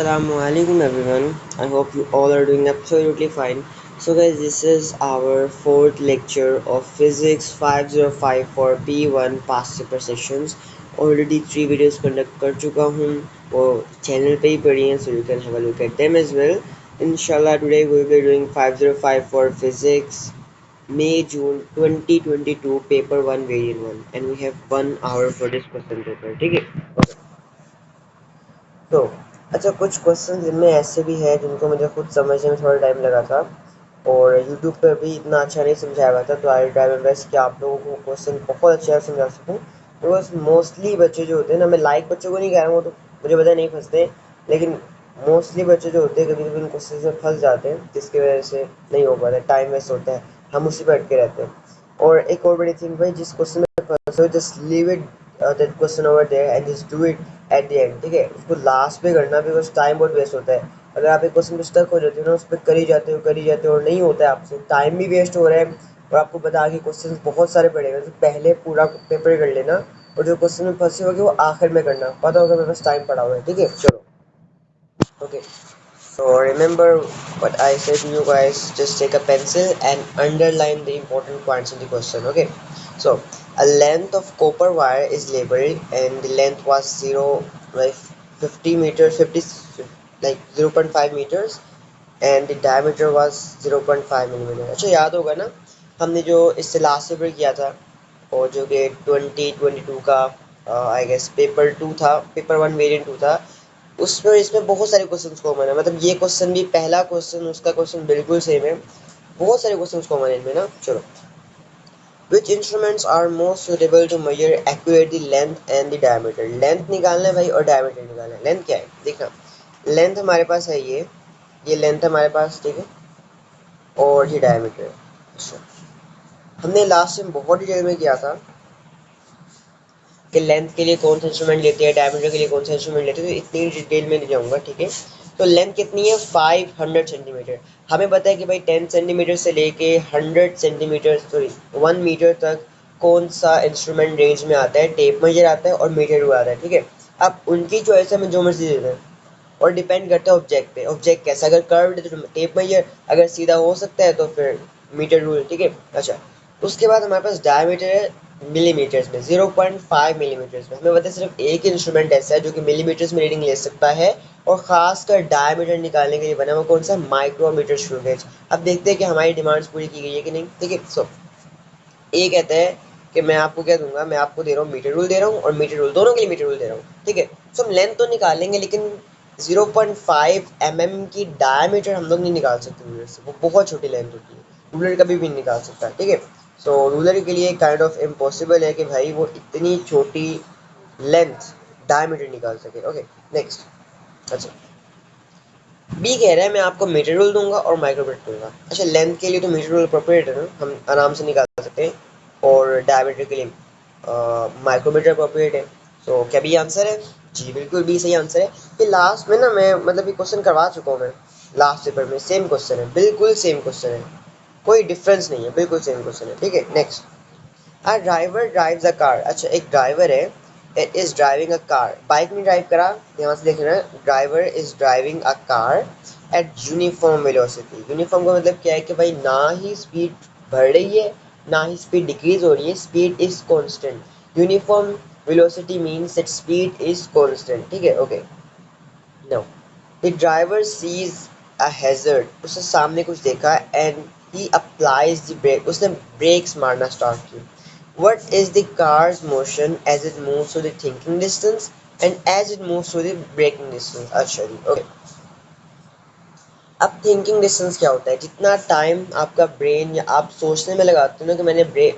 Assalamualaikum everyone. I hope you all are doing absolutely fine. So guys, this is our fourth lecture of Physics 505 for P1 past paper sessions. Already three videos conduct कर चुका हूँ वो channel पे ही पड़ी हैं, so you can have a look at them as well. Inshallah today we will be doing 505 for Physics May June 2022 paper 1 variant 1 and we have 1 hour for this question paper. ठीक है? Okay. तो अच्छा, कुछ question जिनमें ऐसे भी है जिनको मुझे खुद समझने में थोड़ा टाइम लगा था और यूट्यूब पर भी इतना अच्छा नहीं समझाया हुआ था, तो आई ट्राई माई बेस्ट कि आप लोगों को क्वेश्चन बहुत अच्छे से समझा सकूँ। बिकॉज मोस्टली बच्चे जो होते हैं ना, मैं लाइक बच्चों को नहीं कह रहा हूँ, वो तो मुझे पता नहीं फंसते, लेकिन मोस्टली बच्चे जो होते हैं कभी कभी उन क्वेश्चन में फंस जाते हैं जिसकी वजह से नहीं हो पाता, टाइम वेस्ट होता है, हम उसी पर अटके रहते हैं। और एक और बड़ी थिंग भाई, जिस क्वेश्चन में फंसे हो just leave it that question over there and just do it at the end, ठीक है? उसको लास्ट पे करना, बिकॉज टाइम बहुत वेस्ट होता है। अगर आप एक क्वेश्चन पे स्टक हो जाते हो ना, उस पर करी जाते हो और नहीं होता है आपसे, टाइम भी वेस्ट हो रहा है और आपको बता कि क्वेश्चन बहुत सारे पड़ेगा, तो पहले पूरा पेपर कर लेना और जो क्वेश्चन में फंसे होगी वो आखिर में करना, पता होगा मेरे पास टाइम पड़ा हुआ है, ठीक है? चलो, okay. So remember what I said to you guys, just take a pencil and underline the important points in the question, okay? So a length of copper wire is labeled and the length was 0 like 50 meters, 50 like 0.5 meters and the diameter was 0.5 millimeter. अच्छा, याद होगा ना हमने जो इससे last paper किया था और जो कि 2022 का आई गेस पेपर 2 था, पेपर 1 वेरिएंट 2 था, उसमें इसमें बहुत सारे क्वेश्चन कॉमन है, मतलब ये क्वेश्चन भी पहला क्वेश्चन उसका क्वेश्चन बिल्कुल सेम है, बहुत सारे क्वेश्चन कॉमन है इनमें ना। चलो, which instruments are most suitable to measure accurately length and the diameter? Length निकालना है भाई और डायमीटर निकालना है। लेंथ क्या है देखना, लेंथ हमारे पास है ये लेंथ हमारे पास, ठीक है, और ये डायमीटर है। अच्छा, हमने लास्ट टाइम बहुत डिटेल में किया था कि लेंथ के लिए कौन सा इंस्ट्रूमेंट लेते हैं, डायमीटर के लिए कौन सा इंस्ट्रूमेंट लेते हैं, तो इतनी डिटेल में नहीं जाऊँगा, ठीक है? तो लेंथ कितनी है? 500 सेंटीमीटर। हमें पता है कि भाई 10 सेंटीमीटर से लेके 100 सेंटीमीटर, सॉरी 1 मीटर तक कौन सा इंस्ट्रूमेंट रेंज में आता है, टेप मेजर आता है और मीटर रूल आता है, ठीक है? अब उनकी चॉइस है, हमें जो मर्जी दे दें और डिपेंड करता है ऑब्जेक्ट पे, ऑब्जेक्ट कैसा, अगर कर्व्ड है तो टेप मेजर, अगर सीधा हो सकता है तो फिर मीटर रूल, ठीक है? अच्छा, उसके बाद हमारे पास डायमीटर है मिलीमीटर्स में, 0.5 मिलीमीटर्स में। हमें पता है सिर्फ एक इंस्ट्रूमेंट ऐसा है जो कि मिलीमीटर्स में रीडिंग ले सकता है और खासकर डायमीटर निकालने के लिए बना हुआ, कौन सा? Micrometer screw gauge. अब देखते हैं कि हमारी डिमांड्स पूरी की गई है कि नहीं, ठीक है? सो ए कहता है कि मैं आपको क्या दूंगा, मैं आपको दे रहा हूँ मीटर रूल दे रहा हूँ और मीटर रूल, दोनों के लिए मीटर रूल दे रहा हूँ, ठीक है? सो हम लेंथ तो निकालेंगे लेकिन 0.5 mm की डायमीटर हम लोग नहीं निकाल सकते रूलर से, वो बहुत छोटी लेंथ होती है, रूलर कभी भी नहीं निकाल सकता, ठीक है? सो रूलर के लिए काइंड ऑफ इम्पॉसिबल है कि भाई वो इतनी छोटी लेंथ डायमीटर निकाल सके। Okay, next. अच्छा, बी कह रहा है मैं आपको मीटर रूल दूंगा और माइक्रोमीटर दूंगा। अच्छा, लेंथ के लिए तो मीटर रूल अप्रोप्रिएट है ना, हम आराम से निकाल सकते हैं, और डायमीटर के लिए माइक्रोमीटर अप्रोप्रिएट है। तो क्या बी आंसर है? जी बिल्कुल, बी सही आंसर है। फिर लास्ट में ना मैं मतलब ये क्वेश्चन करवा चुका हूँ मैं लास्ट पेपर में, सेम क्वेश्चन है, बिल्कुल सेम क्वेश्चन है, कोई डिफरेंस नहीं है, बिल्कुल सेम क्वेश्चन है, ठीक है? Next. A driver drives a car. अच्छा, एक ड्राइवर है, it is driving a car, bike नहीं ड्राइव करा, ध्यान से देखना है, driver is driving a car eight uniform velocity. Uniform का मतलब क्या है कि भाई ना ही स्पीड बढ़ रही है ना ही स्पीड डिक्रीज हो रही है, speed is constant. Uniform velocity means that speed is constant, ठीक है? Okay, no, the driver sees a hazard, उसने सामने कुछ देखा and he applies the brake, उसने ब्रेक्स मारना स्टार्ट की। What is the car's motion as it moves through the thinking distance and as it moves through the braking distance? अच्छा जी, okay. अब thinking distance क्या होता है? जितना टाइम आपका ब्रेन या आप सोचने में लगाते हो ना कि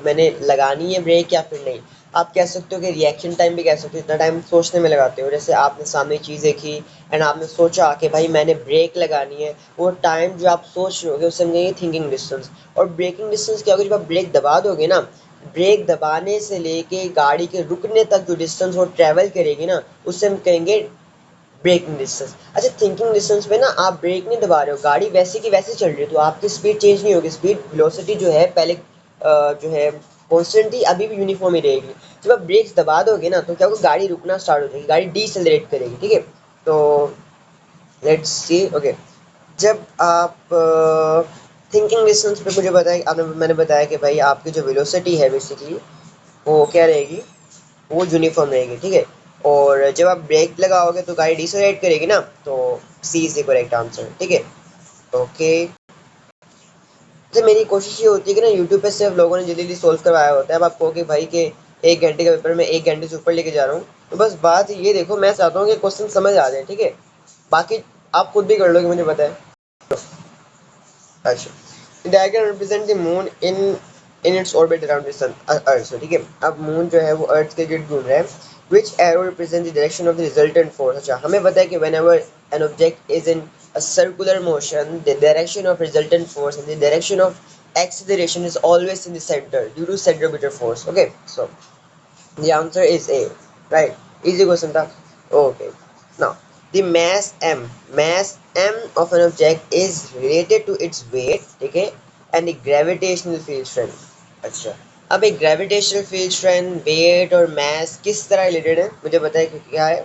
मैंने लगानी है ब्रेक या फिर नहीं, आप कह सकते हो कि रिएक्शन टाइम भी कह सकते हो, इतना टाइम सोचने में लगाते हो। जैसे आपने सामने चीज़ देखी एंड आपने सोचा कि भाई मैंने ब्रेक लगानी है, वो टाइम जो आप सोच रहे होगे उसे हम कहेंगे थिंकिंग डिस्टेंस। और ब्रेकिंग डिस्टेंस क्या होगा? जब आप ब्रेक दबा दोगे ना, ब्रेक दबाने से लेके गाड़ी के रुकने तक जो डिस्टेंस वो ट्रेवल करेगी ना, उससे हम कहेंगे ब्रेकिंग डिस्टेंस। अच्छा, थिंकिंग डिस्टेंस में ना आप ब्रेक नहीं दबा रहे हो, गाड़ी वैसे की वैसे चल रही है, तो आपकी स्पीड चेंज नहीं होगी, स्पीड वेलोसिटी जो है पहले जो है कॉन्स्टेंट थी, अभी भी यूनिफॉर्म ही रहेगी। जब आप ब्रेक्स दबा दोगे ना तो क्या होगा? गाड़ी रुकना स्टार्ट हो जाएगी, गाड़ी डीसेलरेट करेगी, ठीक है? तो लेट्स सी। ओके, जब आप थिंकिंग डिस्टेंस पे मुझे बताया, आपने मैंने बताया कि भाई आपकी जो वेलोसिटी है बेसिकली वो क्या रहेगी, वो यूनिफॉर्म रहेगी, ठीक है। और जब आप ब्रेक लगाओगे तो गाड़ी डिसोलेट करेगी ना, तो सी इज द करेक्ट आंसर, ठीक है। ओके, तो मेरी कोशिश ये होती है कि ना यूट्यूब पे सिर्फ लोगों ने जल्दी जल्दी सोल्व करवाया होता है। अब आप कहो कि भाई के 1 घंटे का पेपर मैं 1 घंटे से ऊपर लेके जा रहा हूँ, तो बस बात ये देखो, मैं चाहता हूँ कि क्वेश्चन समझ आ जाए, ठीक है। बाकी आप खुद भी कर लो कि मुझे पता है। अच्छा, the diagram represent the moon in its orbit around the sun, अर्थ से, ठीक है। अब मून जो है वो अर्थ के गिर्द घूम रहा है। which arrow represent the direction of the resultant force। अच्छा, हमें पता है कि whenever an object is in a circular motion, the direction of resultant force and the direction of acceleration is always in the center due to centripetal force। Okay, so the answer is A, right? Easy question था। Okay, now the mass m of an object is related to its weight, ठीक है, and the gravitational field strength। अच्छा, अब एक gravitational field strength, wait और मास किस तरह related है मुझे पता है कि क्या है।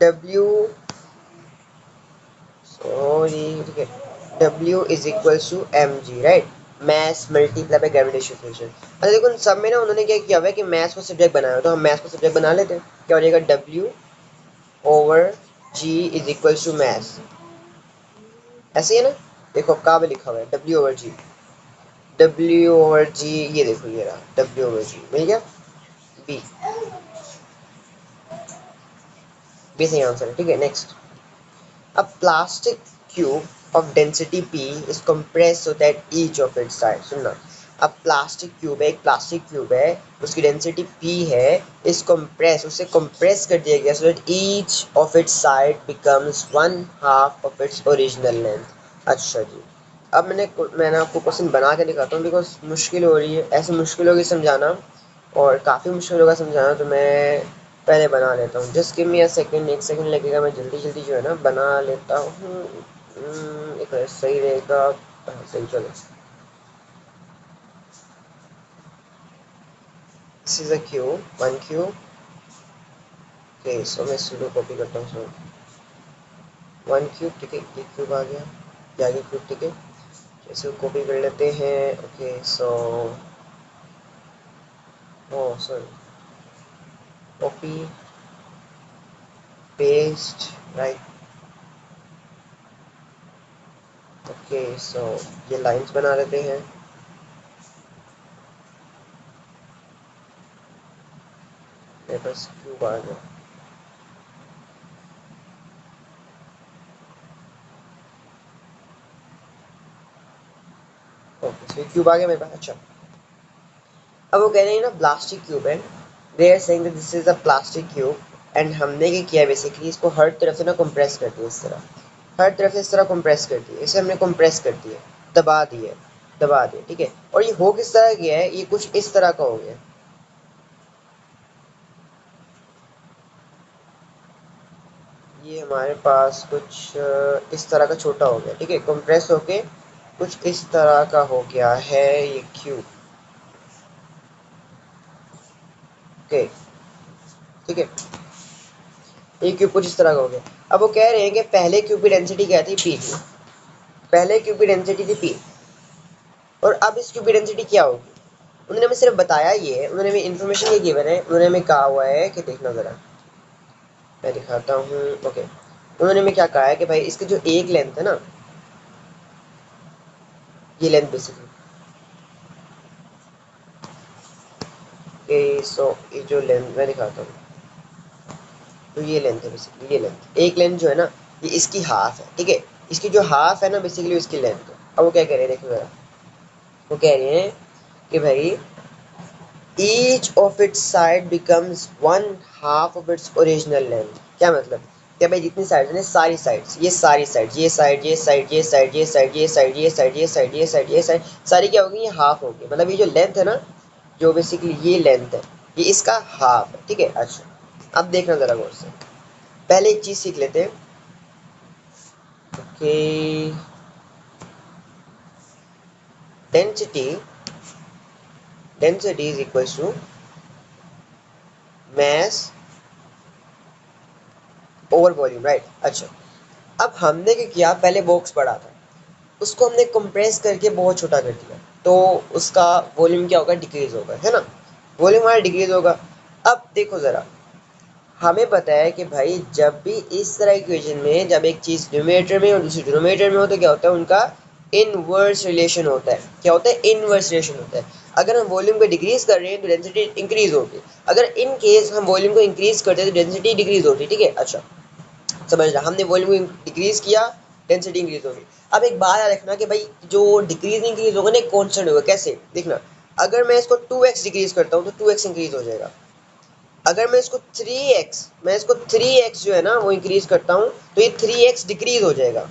W, सॉरी, ठीक है, W is equals to m g, right. Mass multiply by gravitational force. अच्छा देखो, सब में ना उन्होंने क्या किया हुआ है कि मैथ्स को सब्जेक्ट बनाया हो, तो हम मैथ्स को सब्जेक्ट बना लेते हैं। क्या हो जाएगा, W over G is equals to mass, ऐसे ही है ना। देखो अब कहाँ पे लिखा हुआ है W over G, W over G, ये देखो ये रहा W ओवर G, मिल गया। बी, बी सही आंसर है, ठीक है। Next, a plastic cube of density p is compressed so that each of its sides, सुनना, अब प्लास्टिक क्यूब है, एक प्लास्टिक क्यूब है, उसकी डेंसिटी p है, इस कंप्रेस, उसे कंप्रेस कर दिया गया so that each of its side becomes 1/2 of its original length। अच्छा जी, अब मैंने आपको क्वेश्चन बना के दिखाता हूँ, बिकॉज मुश्किल हो रही है, ऐसे मुश्किल होगी समझाना और काफ़ी मुश्किल होगा समझाना, तो मैं पहले बना लेता हूँ। Just give me a second, 1 second लगेगा, मैं जल्दी जल्दी जो है ना बना लेता हूँ। एक मिनट, सही रहेगा। हाँ, सही, चलो। This is a cube, one cube. Okay, so मैं सुडो कॉपी करता हूँ। सो वन क्यूब, ठीक है, एक क्यूब आ गया, ये आगे क्यूब, ठीक है। इसे कॉपी कर लेते हैं। Okay, so oh sorry, copy paste, right. Okay, so ये लाइंस बना लेते हैं। मेरे पास क्यूब आ गया। ओके, सो क्यूब आ गया मेरे पास। अच्छा, अब वो कह रहे हैं ना प्लास्टिक क्यूब है, they are saying that this is a plastic cube, and हमने क्या किया बेसिकली, इसको हर तरफ से ना कंप्रेस कर दिया, इस तरह, हर तरफ से इस तरह कंप्रेस कर दिया, इसे हमने कंप्रेस कर दिया, दबा दिया, दबा दिया, ठीक है। और ये हो किस तरह गया है, ये कुछ इस तरह का हो गया, ये हमारे पास कुछ इस तरह का छोटा हो गया, ठीक है, कंप्रेस होके कुछ इस तरह का हो गया है ये क्यूब। ओके, ठीक है, ये क्यूब कुछ इस तरह का हो गया। अब वो कह रहे हैं कि पहले क्यूब की डेंसिटी क्या थी, पी थी, पहले क्यूब की डेंसिटी थी पी, और अब इस क्यूब की डेंसिटी क्या होगी। उन्होंने हमें सिर्फ बताया ये है, उन्होंने हमें इन्फॉर्मेशन ये गिवन है, उन्होंने हमें कहा हुआ है कि देखना ज़रा, मैं दिखाता हूँ। ओके, उन्होंने हमें क्या कहा है कि भाई इसकी जो एक लेंथ है ना, ये लेंथ बेसिकली, सो ये जो लेंथ मैं दिखाता हूँ, तो ये लेंथ है बेसिकली, ये लेंथ, एक लेंथ जो है ना, ये इसकी हाफ है, ठीक है, इसकी जो हाफ है ना बेसिकली इसकी लेंथ है। अब वो क्या कह रहे हैं, देखो जरा, वो कह रहे हैं कि भाई each of its side becomes 1/2 of its original length। क्या मतलब, क्या भाई जितनी साइड है, सारी साइड्स, ये सारी साइड, ये साइड, ये साइड, ये साइड, ये साइड, ये साइड, ये साइड, ये साइड, ये साइड, ये साइड, सारी क्या होगी, ये हाफ होगी, मतलब ये जो लेंथ है ना, जो बेसिकली ये लेंथ है, ये इसका हाफ है, ठीक है। अच्छा, अब देखना जरा गौर से, पहले एक चीज सीख लेते हैं। Okay, density, density is equals to mass over volume, right. अच्छा, अब हमने क्या किया, पहले बॉक्स बड़ा था, उसको हमने कंप्रेस करके बहुत छोटा कर दिया, तो उसका वॉल्यूम क्या होगा, डिक्रीज होगा, है ना, वॉल्यूम हमारा डिक्रीज होगा। अब देखो ज़रा, हमें पता है कि भाई जब भी इस तरह इक्वेशन में जब एक चीज़ न्यूमरेटर में और दूसरी डिनोमिनेटर में हो तो क्या होता है, उनका इनवर्स रिलेशन होता है। क्या होता है, इनवर्स रिलेशन होता है। अगर हम वॉल्यूम को डिक्रीज कर रहे हैं तो डेंसिटी इंक्रीज होगी, अगर इन केस हम वॉल्यूम को इंक्रीज करते हैं तो डेंसिटी डिक्रीज होती है। ठीक है, अच्छा समझ रहा, हमने वॉल्यूम को डिक्रीज किया, डेंसिटी इंक्रीज होगी। अब एक बात याद रखना कि भाई जो डिक्रीज इंक्रीज होगा ना, एक कांस्टेंट होगा। कैसे देखना, अगर मैं इसको 2x डिक्रीज करता हूँ तो 2x इंक्रीज हो जाएगा। अगर मैं इसको 3x जो है ना वो इंक्रीज करता हूँ तो ये 3x डिक्रीज हो जाएगा।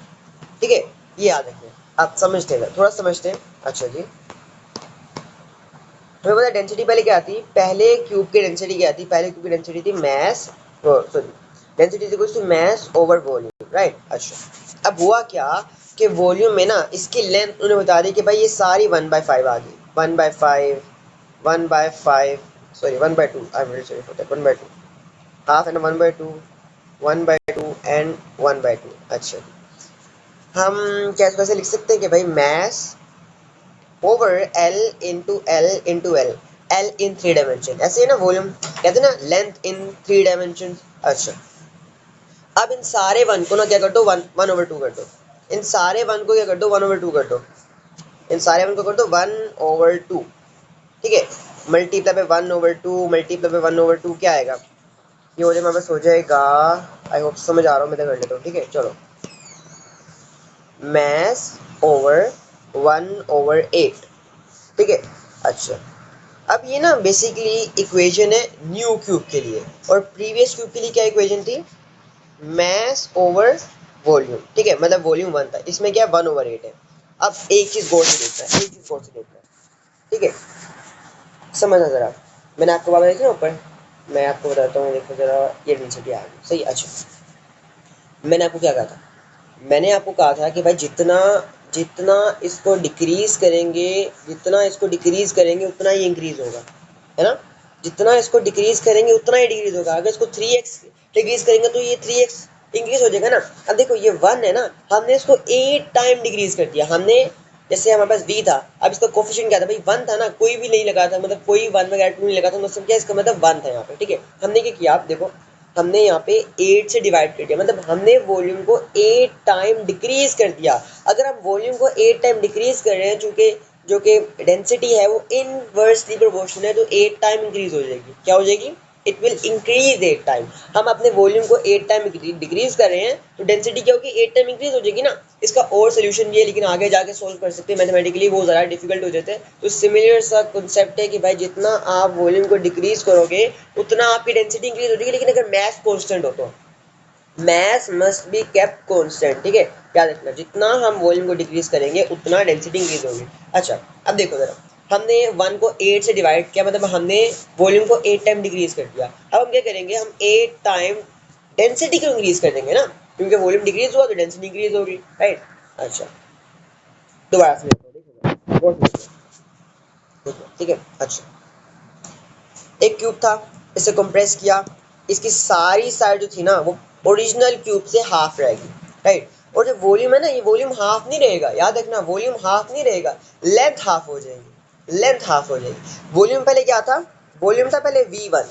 ठीक है, ये याद रखना, आप समझते हैं, थोड़ा समझते हैं। अच्छा जी, तो पता डेंसिटी पहले क्या थी, पहले क्यूब की डेंसिटी क्या थी, पहले क्यूब की डेंसिटी थी mass, sorry, density is equal to mass over volume, right. अच्छा, अब हुआ क्या कि वॉल्यूम में ना इसकी लेंथ उन्होंने बता दी कि भाई ये सारी 1/5 आ गई, 1/5, 1/5, sorry 1/2, I am really sorry for that, 1/2, half and 1/2, 1/2 and 1/2। अच्छा, हम कैसे कैसे लिख सकते हैं कि भाई mass over L L in three dimension, ऐसे है ना, वॉल्यूम कहते हैं ना, लेंथ इन थ्री डायमेंशन। अच्छा, अब इन सारे वन को ना क्या कर दो, 1/2 कर दो, इन सारे वन को क्या कर दो, 1/2 कर दो, इन सारे वन को कर दो 1/2। ठीक है, मल्टीप्लाई पे 1/2, मल्टीप्लाई पे 1/2 क्या आएगा, ये हो जाएगा, हमारे पास हो जाएगा, आई होप समझ आ रहा हूँ, मैं तो कर लेता हूँ। ठीक है, चलो, मैस ओवर 1/8। ठीक है, अच्छा, अब ये ना बेसिकली इक्वेशन है न्यू क्यूब के लिए, और प्रीवियस क्यूब के लिए क्या इक्वेशन थी, मैस ओवर वॉल्यूम। ठीक है, मतलब वॉल्यूम 1 था, इसमें क्या 1/8 है। अब एक चीज गौर से देखना है, एक चीज गौर से देखना है। ठीक है, समझना जरा, मैंने आपको बात देखी ना ऊपर, मैं आपको बताता हूँ, देखो जरा, ये डेंसिटी आ गई सही। अच्छा, मैंने आपको क्या कहा था, मैंने आपको कहा था कि भाई जितना जितना इसको डिक्रीज करेंगे, जितना इसको डिक्रीज करेंगे उतना ही इंक्रीज होगा, है ना, जितना इसको डिक्रीज करेंगे उतना ही डिक्रीज होगा। अगर इसको 3x डिक्रीज करेंगे तो ये 3x इंक्रीज हो जाएगा ना। अब देखो ये 1 है ना, हमने इसको 8 टाइम डिक्रीज कर दिया हमने, जैसे हमारे पास v था, अब इसका कोफिशिएंट क्या था भाई, 1 था ना, कोई भी नहीं लगा था, मतलब कोई 1 वगैरह 2 नहीं लगा था, मतलब क्या, इसका मतलब 1 था यहाँ पे। ठीक है, हमने क्या किया, आप देखो, हमने यहाँ पे 8 से डिवाइड कर दिया, मतलब हमने वॉल्यूम को 8 टाइम डिक्रीज कर दिया। अगर हम वॉल्यूम को 8 टाइम डिक्रीज कर रहे हैं, चूंकि जो कि डेंसिटी है वो इनवर्सली प्रोपोर्शनल है, तो 8 टाइम इंक्रीज हो जाएगी। क्या हो जाएगी, इट विल इंक्रीज 8 टाइम। हम अपने वॉल्यूम को 8 टाइम डिक्रीज कर रहे हैं तो डेंसिटी क्या होगी, 8 टाइम इंक्रीज हो जाएगी ना। इसका और सोल्यूशन ये है, लेकिन आगे जाके सोल्व कर सकते हैं मैथमेटिकली, वो ज़्यादा डिफिकल्ट हो जाते हैं। तो सिमिलर सा कॉन्सेप्ट है कि भाई जितना आप वॉल्यूम को डिक्रीज करोगे उतना आपकी डेंसिटी इंक्रीज हो जाएगी, लेकिन अगर मैथ कॉन्स्टेंट हो तो math must be kept constant. ठीक है, याद रखना, जितना हम वॉल्यूम को डिक्रीज करेंगे उतना डेंसिटी इंक्रीज होगी। अच्छा, अब देखो जरा, हमने 1 को 8 से डिवाइड किया, मतलब हमने वॉल्यूम को 8 टाइम डिक्रीज कर दिया। अब हम क्या करेंगे, हम 8 टाइम डेंसिटी को इंक्रीज कर देंगे ना, क्योंकि वॉल्यूम डिक्रीज हुआ तो डेंसिटी इंक्रीज होगी, राइट। अच्छा, दोबारा से देखो, देखो बहुत देखो, ठीक है। अच्छा, एक क्यूब था, इसे कंप्रेस किया, इसकी सारी साइड जो थी ना वो ओरिजिनल क्यूब से हाफ रहेगी, राइट। और जो वॉल्यूम है ना, ये वॉल्यूम हाफ नहीं रहेगा, याद रखना, वॉल्यूम हाफ नहीं रहेगा, लेंथ हाफ हो जाएगी, लेंथ हाफ हो जाएगी। वॉल्यूम पहले क्या था, वॉल्यूम था पहले v1,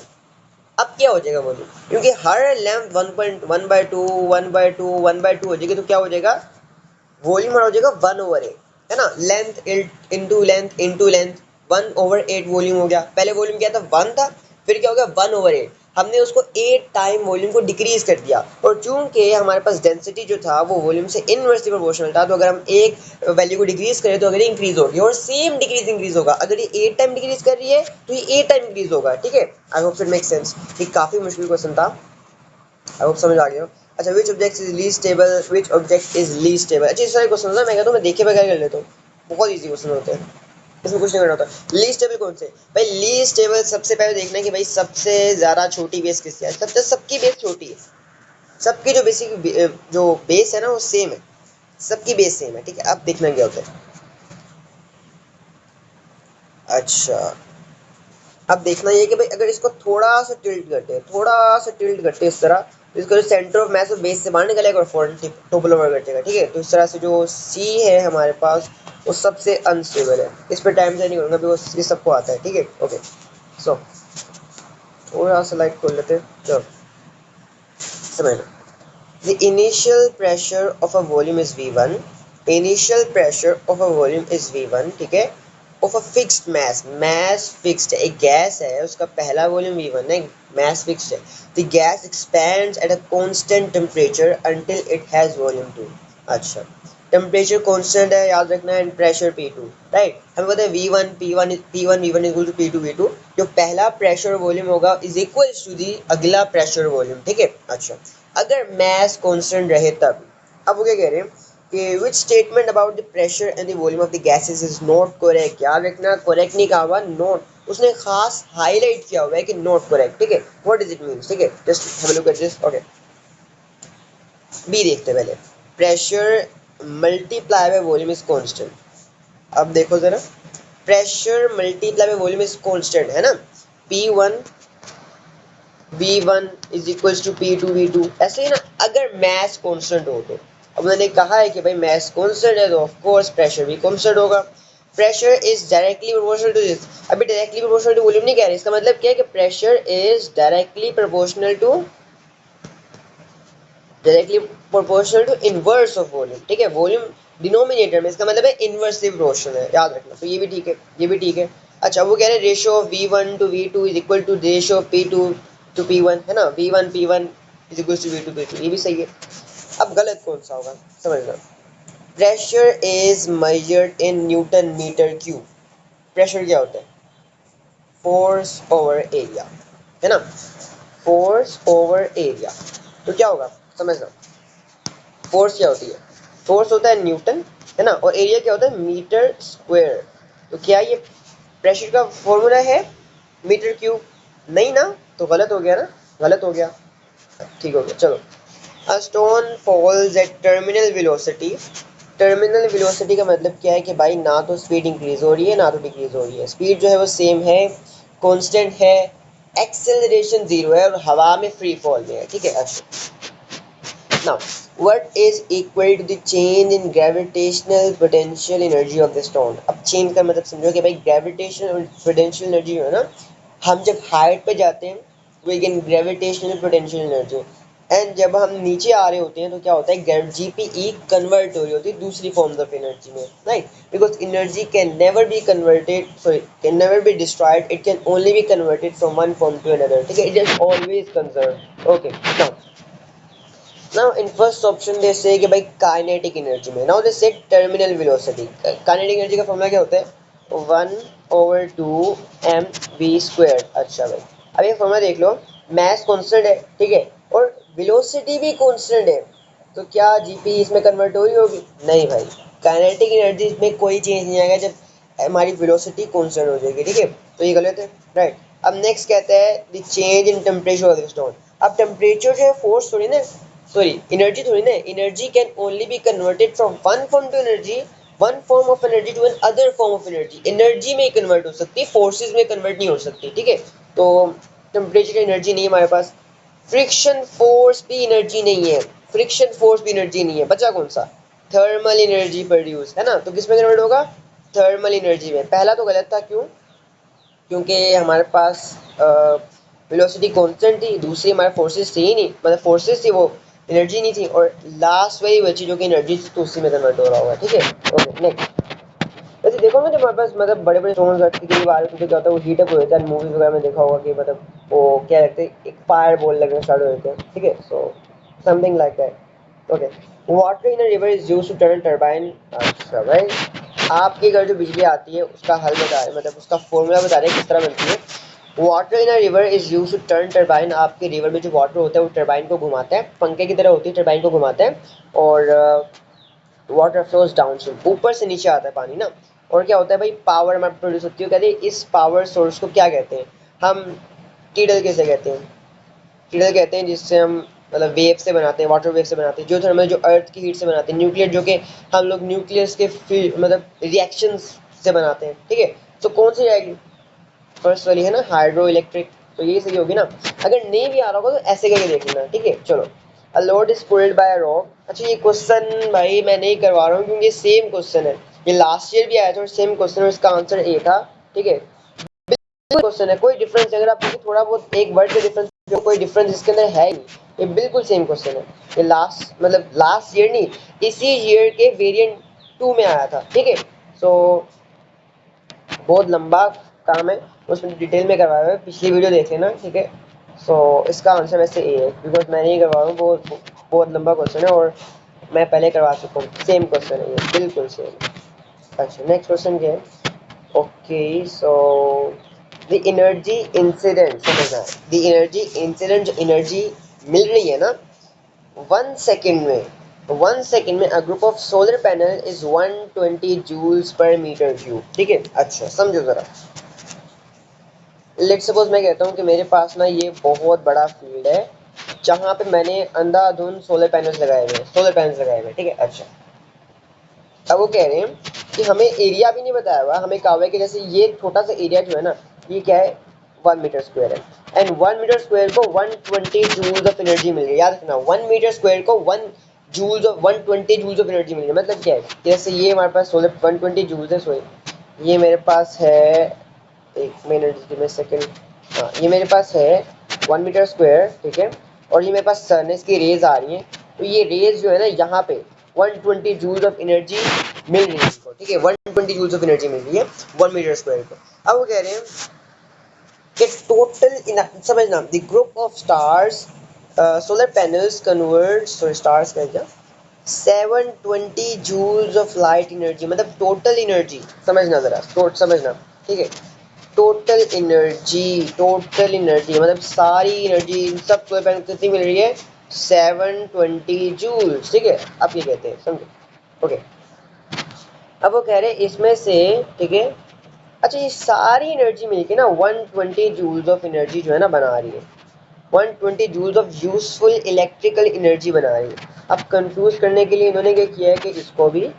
अब क्या हो जाएगा वॉल्यूम, क्योंकि हर लेंथ 1/2 1/2 1/2 हो जाएगी, तो क्या हो जाएगा, वॉल्यूम हो जाएगा 1/8, है ना, लेंथ इंटू लेंथ 1/8 वॉल्यूम हो गया। पहले वॉल्यूम क्या था, 1 था, फिर क्या हो गया 1/8, हमने उसको 8 टाइम वॉल्यूम को डिक्रीज कर दिया। और चूंकि हमारे पास डेंसिटी जो था वो वॉल्यूम से इनवर्सली प्रोपोर्शनल था, तो अगर हम एक वैल्यू को डिक्रीज करें तो अगर इंक्रीज होगी, और सेम डिक्रीज इंक्रीज होगा, अगर ये 8 टाइम डिक्रीज कर रही है तो ये 8 टाइम इंक्रीज होगा। ठीक है, I hope it make sense. ये काफी मुश्किल क्वेश्चन था, आई होप समझ आ गया हो। अच्छा, which object is least stable, which object is least stable, अच्छा इस सारे क्वेश्चन ना मैं कहता हूँ मैं देखे बगैर कर लेता हूँ, बहुत इजी क्वेश्चन होते हैं, इसमें कुछ नहीं करना होता। लीस्ट टेबल कौन से, भाई लीस्ट टेबल सबसे पहले देखना है कि भाई सबसे ज्यादा छोटी बेस किसकी है, सबसे सबकी बेस छोटी है, सबकी जो बेसिक जो बेस है ना वो सेम है, सबकी बेस सेम है। ठीक है, अब देखना क्या होता है। अच्छा, अब देखना ये कि भाई अगर इसको थोड़ा सा टिल्ट करते हैं, थोड़ा सा टिल्ट करते हैं इस तरह, इसको सेंटर ऑफ मास और बेस से बाहर निकलेगा और फौरन टोपल ओवर कर देगा, ठीक है। तो इस तरह से जो सी है हमारे पास वो सबसे अनस्टेबल है। इस पर टाइम से नहीं करूँगा बिकॉज ये सबको आता है, ठीक है। ओके, सो थोड़ा सा लाइट खोल लेते हैं, चलो समझ लो। The initial pressure of a volume is V1. Initial pressure of a volume is V1, ठीक है। Of a fixed mass, mass fixed है, एक गैस है उसका पहला वॉल्यूम V1 है, mass fixed है। The gas expands at a constant temperature until it has volume 2। अच्छा, टेम्परेचर कांस्टेंट है याद रखना है, एंड प्रेशर P2, राइट। हमें पता है V1 equal to P2 V2। जो पहला प्रेशर वॉल्यूम होगा इज इक्वल्स टू दी अगला प्रेशर वॉल्यूम, ठीक है। अच्छा, अगर मास कांस्टेंट रहे तब, अब वो क्या कह रहे हैं कि which statement about the pressure and the volume of the gases is not correct. याद रखना, करेक्ट नहीं कहा हुआ, नॉट, उसने खास हाईलाइट किया हुआ है कि नॉट करेक्ट, ठीक है। व्हाट डज इट मींस, ठीक है, just have a look at this. Okay, B देखते पहले, pressure multiply by volume is constant. अब देखो जरा, pressure multiply by volume is constant है ना, P1 V1 is equals to P2 V2, ऐसे ही ना। अगर मास कांस्टेंट हो तो, अब मैंने कहा है कि भाई मास कांस्टेंट है तो ऑफ कोर्स प्रेशर भी कांस्टेंट होगा। Pressure is directly proportional to this, अभी डायरेक्टली प्रोपोर्शनल टू वॉल्यूम नहीं कह रहे, इसका मतलब क्या है कि pressure is directly proportional to inverse of volume, ठीक है। वॉल्यूम डिनोमिनेटर में, इसका मतलब है इनवर्सली प्रोपोर्शनल है, याद रखना। तो ये भी ठीक है, ये भी ठीक है। अच्छा, वो कह रहे हैं ratio of V1 to V2 is equal to ratio of P2 to P1, है ना। V1 is equal to V2 P2, ये भी सही है। अब गलत कौन सा होगा समझना। Pressure is measured in newton metre cube. Pressure क्या होता है, फोर्स ओवर एरिया, है ना, फोर्स ओवर एरिया। तो क्या होगा समझना, फोर्स क्या होती है, फोर्स होता है न्यूटन, है ना, और एरिया क्या होता है मीटर स्क्वायर। तो क्या ये प्रेशर का फॉर्मूला है मीटर क्यूब, नहीं ना, तो गलत हो गया ना, गलत हो गया, ठीक हो गया। चलो, a stone falls at terminal velocity. Terminal velocity का मतलब क्या है कि भाई ना तो स्पीड इंक्रीज हो रही है ना तो डिक्रीज हो रही है, स्पीड जो है वो सेम है, कांस्टेंट है, एक्सेलरेशन जीरो है और हवा में फ्री फॉल में है, ठीक है। अच्छा, now what is equal to the change in gravitational potential energy of the stone। अब चेंज का मतलब समझो कि भाई ग्रेविटेशनल पोटेंशियल एनर्जी है ना, हम जब हाइट पे जाते हैं we gain gravitational potential energy, and जब हम नीचे आ रहे होते हैं तो क्या होता है GPE कन्वर्ट हो रही होती है दूसरी फॉर्म्स ऑफ एनर्जी में, right. Because energy can never be converted, sorry can never be destroyed, it can only be converted from one form to another, ठीक है। It is always conserve. Okay, now now in first option they say कि भाई kinetic energy में, now they say terminal velocity। kinetic energy का formula क्या होता है 1/2 mv²। अच्छा भाई, अब ये फॉर्मूला देख लो, मास कांस्टेंट है, ठीक है, और वेलोसिटी भी कांस्टेंट है, तो क्या जीपी इसमें कन्वर्ट हो रही होगी, नहीं भाई। काइनेटिक एनर्जी में कोई चेंज नहीं आएगा जब हमारी वेलोसिटी कांस्टेंट हो जाएगी, ठीक है। तो ये गलत है, राइट। अब नेक्स्ट कहता है the change in temperature of the stone. अब टेम्परेचर जो है फोर्स थोड़ी ना, सॉरी एनर्जी थोड़ी ना, energy can only be converted from one form to energy, one form of energy to another form of energy. Energy में convert हो सकती है, फोर्सेज में कन्वर्ट नहीं हो सकती, ठीक है। तो टेम्परेचर एनर्जी नहीं है हमारे पास, फ्रिक्शन फोर्स भी एनर्जी नहीं है, फ्रिक्शन फोर्स भी एनर्जी नहीं है, बचा कौन सा, थर्मल एनर्जी प्रोड्यूस, है ना। तो किस में कन्वर्ट होगा, थर्मल एनर्जी में। पहला तो गलत था, क्यों, क्योंकि हमारे पास वेलोसिटी कांस्टेंट थी, दूसरी हमारे फोर्सेस थी ही नहीं, मतलब फोर्सेस थी वो एनर्जी नहीं थी, और लास्ट वही बची जो कि एनर्जी थी तो उसी में कन्वर्ट हो रहा होगा, ठीक है। Okay, next. वैसे देखो ना, जब हमारे पास मतलब बड़े बड़े स्टोन्स रखते के बाद तो क्या होता है वो हीट अप हो जाता है, मूवीज वगैरह में देखा होगा कि मतलब वो क्या रहते हैं एक फायर बॉल लगना स्टार्ट हो जाते हैं, ठीक है। So something like that. Okay, water in a river is used to turn turbine. अच्छा भाई, आपके घर जो बिजली आती है उसका हल बता रहे, मतलब उसका फॉर्मूला बता रहे किस तरह बनती है। Water in a river is used to turn turbine. आपके रिवर में जो वाटर होता है वो टरबाइन को घुमाता है, पंखे की तरह होती है, टरबाइन को घुमाता है, और वाटर फ्लोज डाउनस्ट्रीम, ऊपर से नीचे आता है पानी ना। और क्या होता है भाई, पावर हमारे प्रोड्यूस होती है, कहते हैं इस पावर सोर्स को क्या कहते हैं हम, टीडल कैसे कहते हैं, टीडल कहते हैं जिससे हम मतलब वेव से बनाते हैं, वाटर वेव से बनाते हैं, जो थर्मल जो अर्थ की हीट से बनाते हैं, न्यूक्लियर जो कि हम लोग न्यूक्लियस के मतलब रिएक्शंस से बनाते हैं, ठीक है। तो कौन सी आएगी, फर्स्ट वाली है ना हाइड्रो इलेक्ट्रिक, तो ये सही होगी ना। अगर नहीं भी आ रहा होगा तो ऐसे करके देख लेना, ठीक है। चलो, a load is pulled bye a rock. अच्छा, ये क्वेश्चन भाई मैं नहीं करवा रहा हूँ क्योंकि सेम क्वेश्चन है, ये लास्ट ईयर भी आया था और सेम क्वेश्चन है, इसका आंसर ए था, ठीक है। क्वेश्चन है, कोई डिफरेंस अगर आप थोड़ा बहुत एक वर्ड का डिफरेंस, कोई डिफरेंस इसके अंदर है ही नहीं, ये बिल्कुल सेम क्वेश्चन है। ये लास्ट मतलब लास्ट ईयर नहीं, इसी ईयर के वेरिएंट 2 में आया था, ठीक है। सो बहुत लंबा काम है, उसमें डिटेल में करवाया हुआ है, पिछली वीडियो देख लेना, ठीक है। सो इसका आंसर वैसे ए है, बिकॉज मैं नहीं करवा रहा हूँ, बहुत लंबा क्वेश्चन है और मैं पहले करवा चुका हूँ। सेम क्वेश्चन है ये, बिल्कुल सेम। अच्छा, नेक्स्ट क्वेश्चन क्या है? Okay, so the energy incident, समझना है, द एनर्जी इंसिडेंट, जो एनर्जी मिल रही है ना 1 सेकेंड में, 1 सेकेंड में a group of solar panel is 120 joules पर मीटर क्यूब, ठीक है। अच्छा समझो जरा, लेट सपोज मैं कहता हूँ कि मेरे पास ना ये बहुत बड़ा फील्ड है जहाँ पे मैंने अंधाधुंध सोलर पैनल्स लगाए हुए हैं, सोलर पैनल्स लगाए हुए हैं, ठीक है। अच्छा, अब वो कह रहे हैं कि हमें एरिया भी नहीं बताया हुआ, हमें कहा हुआ है कि जैसे ये छोटा सा एरिया जो है ना, ये क्या है, 1 मीटर स्क्वायर है, एंड 1 मीटर स्क्वायर को 120 जूल्स ऑफ एनर्जी मिल रही है। याद रखना, 1 मीटर स्क्वायर को 1 जूल्स ऑफ एनर्जी मिल रही है। मतलब क्या है, जैसे ये हमारे पास सोलर 120 जूल्स है, सॉरी ये मेरे पास है, एक मिनट में सेकेंड, हाँ ये मेरे पास है 1 मीटर स्क्वायर, ठीक है। और ये मेरे पास सन है, इसकी रेज आ रही है, तो ये रेज जो है ना यहाँ पे 120 जूल्स ऑफ एनर्जी मिल रही है इसको, ठीक है। 120 जूल्स ऑफ एनर्जी मिल रही है 1 मीटर स्क्वायर को। अब वो कह रहे हैं कि टोटल, समझना, the group of stars, solar panels convert, sorry stars का क्या, 720 जूल्स ऑफ लाइट एनर्जी, मतलब टोटल एनर्जी, समझना जरा, समझना, ठीक है। टोटल एनर्जी मतलब सारी एनर्जी इन सब सोलर पैनल कितनी मिल रही है, 720 जूल्स, ठीक है। अब ये कहते हैं, समझो, ओके। अब वो कह रहे हैं इसमें से, ठीक है, अच्छा ये सारी एनर्जी मिलके ना 120 जूल्स ऑफ एनर्जी जो है ना बना रही है, 120 joules of useful electrical energy बना रही है। अब कंफ्यूज करने के लिए इन्होंने क्या किया है कि इसको भी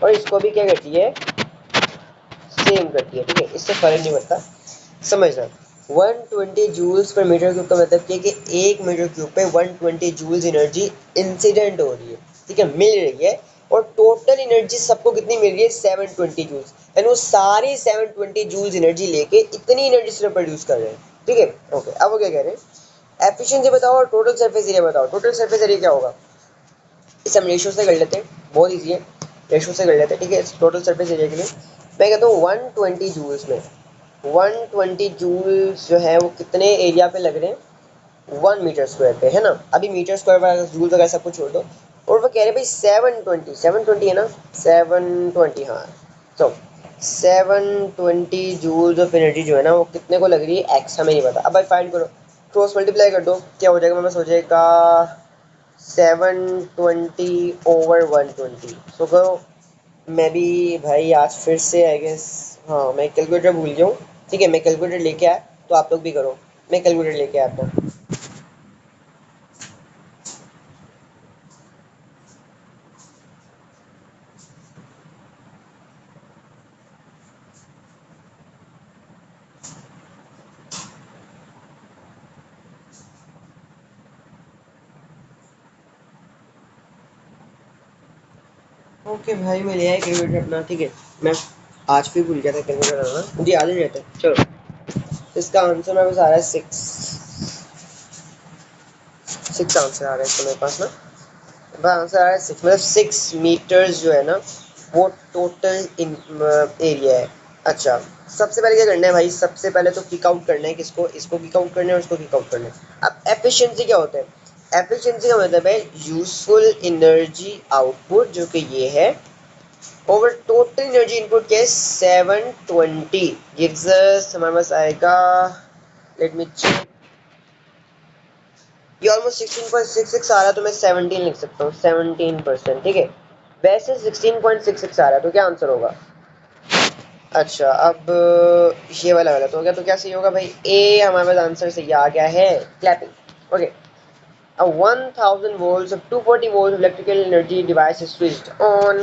और इसको भी क्या करती है, सेम करती है, ठीक है। इससे फर्क नहीं पड़ता, समझना। 120 जूल्स पर मीटर क्यूब का मतलब क्या है कि 1 मीटर क्यूब पे 120 जूल्स एनर्जी इंसिडेंट हो रही है, ठीक है, मिल रही है। और टोटल एनर्जी सबको कितनी मिल रही है, 720 जूल्स, यानी वो सारी 720 जूल्स एनर्जी लेके इतनी एनर्जी सिर्फ प्रोड्यूस कर रहे हैं, ठीक है। ओके, अब वो क्या कह रहे हैं, एफिशिएंसी बताओ और टोटल सरफेस एरिया बताओ। टोटल सरफेस एरिया क्या होगा, इसे हम रेशो से कर लेते हैं, बहुत ईजी है, रेशो से कर लेते हैं, ठीक है। टोटल सरफेस एरिया के लिए मैं कहता हूँ 120 जूल्स में 120 जूल्स जो है वो कितने एरिया पे लग रहे हैं, 1 मीटर स्क्वायर पे, है ना। अभी मीटर स्क्वायर पर जूल वगैरह सब कुछ छोड़ दो, और वो कह रहे भाई 720 है ना, 720, हाँ। तो 720 जूल्स ऑफ एनर्जी जो है ना वो कितने को लग रही है, एक्स हमें नहीं पता। अब भाई फाइंड करो, क्रॉस मल्टीप्लाई कर दो, क्या हो जाएगा, मैं सोचेगा 720/120, सो करो। मैं भी भाई आज फिर से आई गेस, हाँ मैं कैलकुलेटर भूल गया हूँ, ठीक है। मैं कैलकुलेटर लेके आया, तो आप लोग भी करो, मैं कैलकुलेटर लेके आता हूँ। ओके भाई, मैं ले आया कैलकुलेटर अपना, ठीक है। मैं आज भी भूल गया था कैलकुलेटर लाना, मुझे याद नहीं रहता। चलो, इसका आंसर मेरे पास आ रहा है 6 आंसर आ रहा है इसका मेरे पास ना, आंसर आ रहा है 6, मतलब 6 मीटर्स जो है ना वो टोटल एरिया है। अच्छा, सबसे पहले क्या करना है भाई, सबसे पहले तो किक आउट करना है, किसको, इसको किक आउट करना है और इसको किक आउट करना है। अब एफिशिएंसी क्या होता है, एफिशिएंसी का मतलब है यूजफुल एनर्जी आउटपुट, जो कि ये है, ओवर टोटल एनर्जी इनपुट क्या है, 720 गिव्स अस, हमारे पास आएगा, लेट मी चेक, ये ऑलमोस्ट 16.66 आ रहा है, तो मैं 17 लिख सकता हूँ, 17%, ठीक है। वैसे 16.66 आ रहा है, तो क्या आंसर होगा। अच्छा, अब ये वाला गलत हो गया, तो क्या सही होगा भाई, ए हमारे पास आंसर सही आ गया है, क्लैपिंग, ओके। अब 1000 volts of 240 volts electrical energy device is switched on।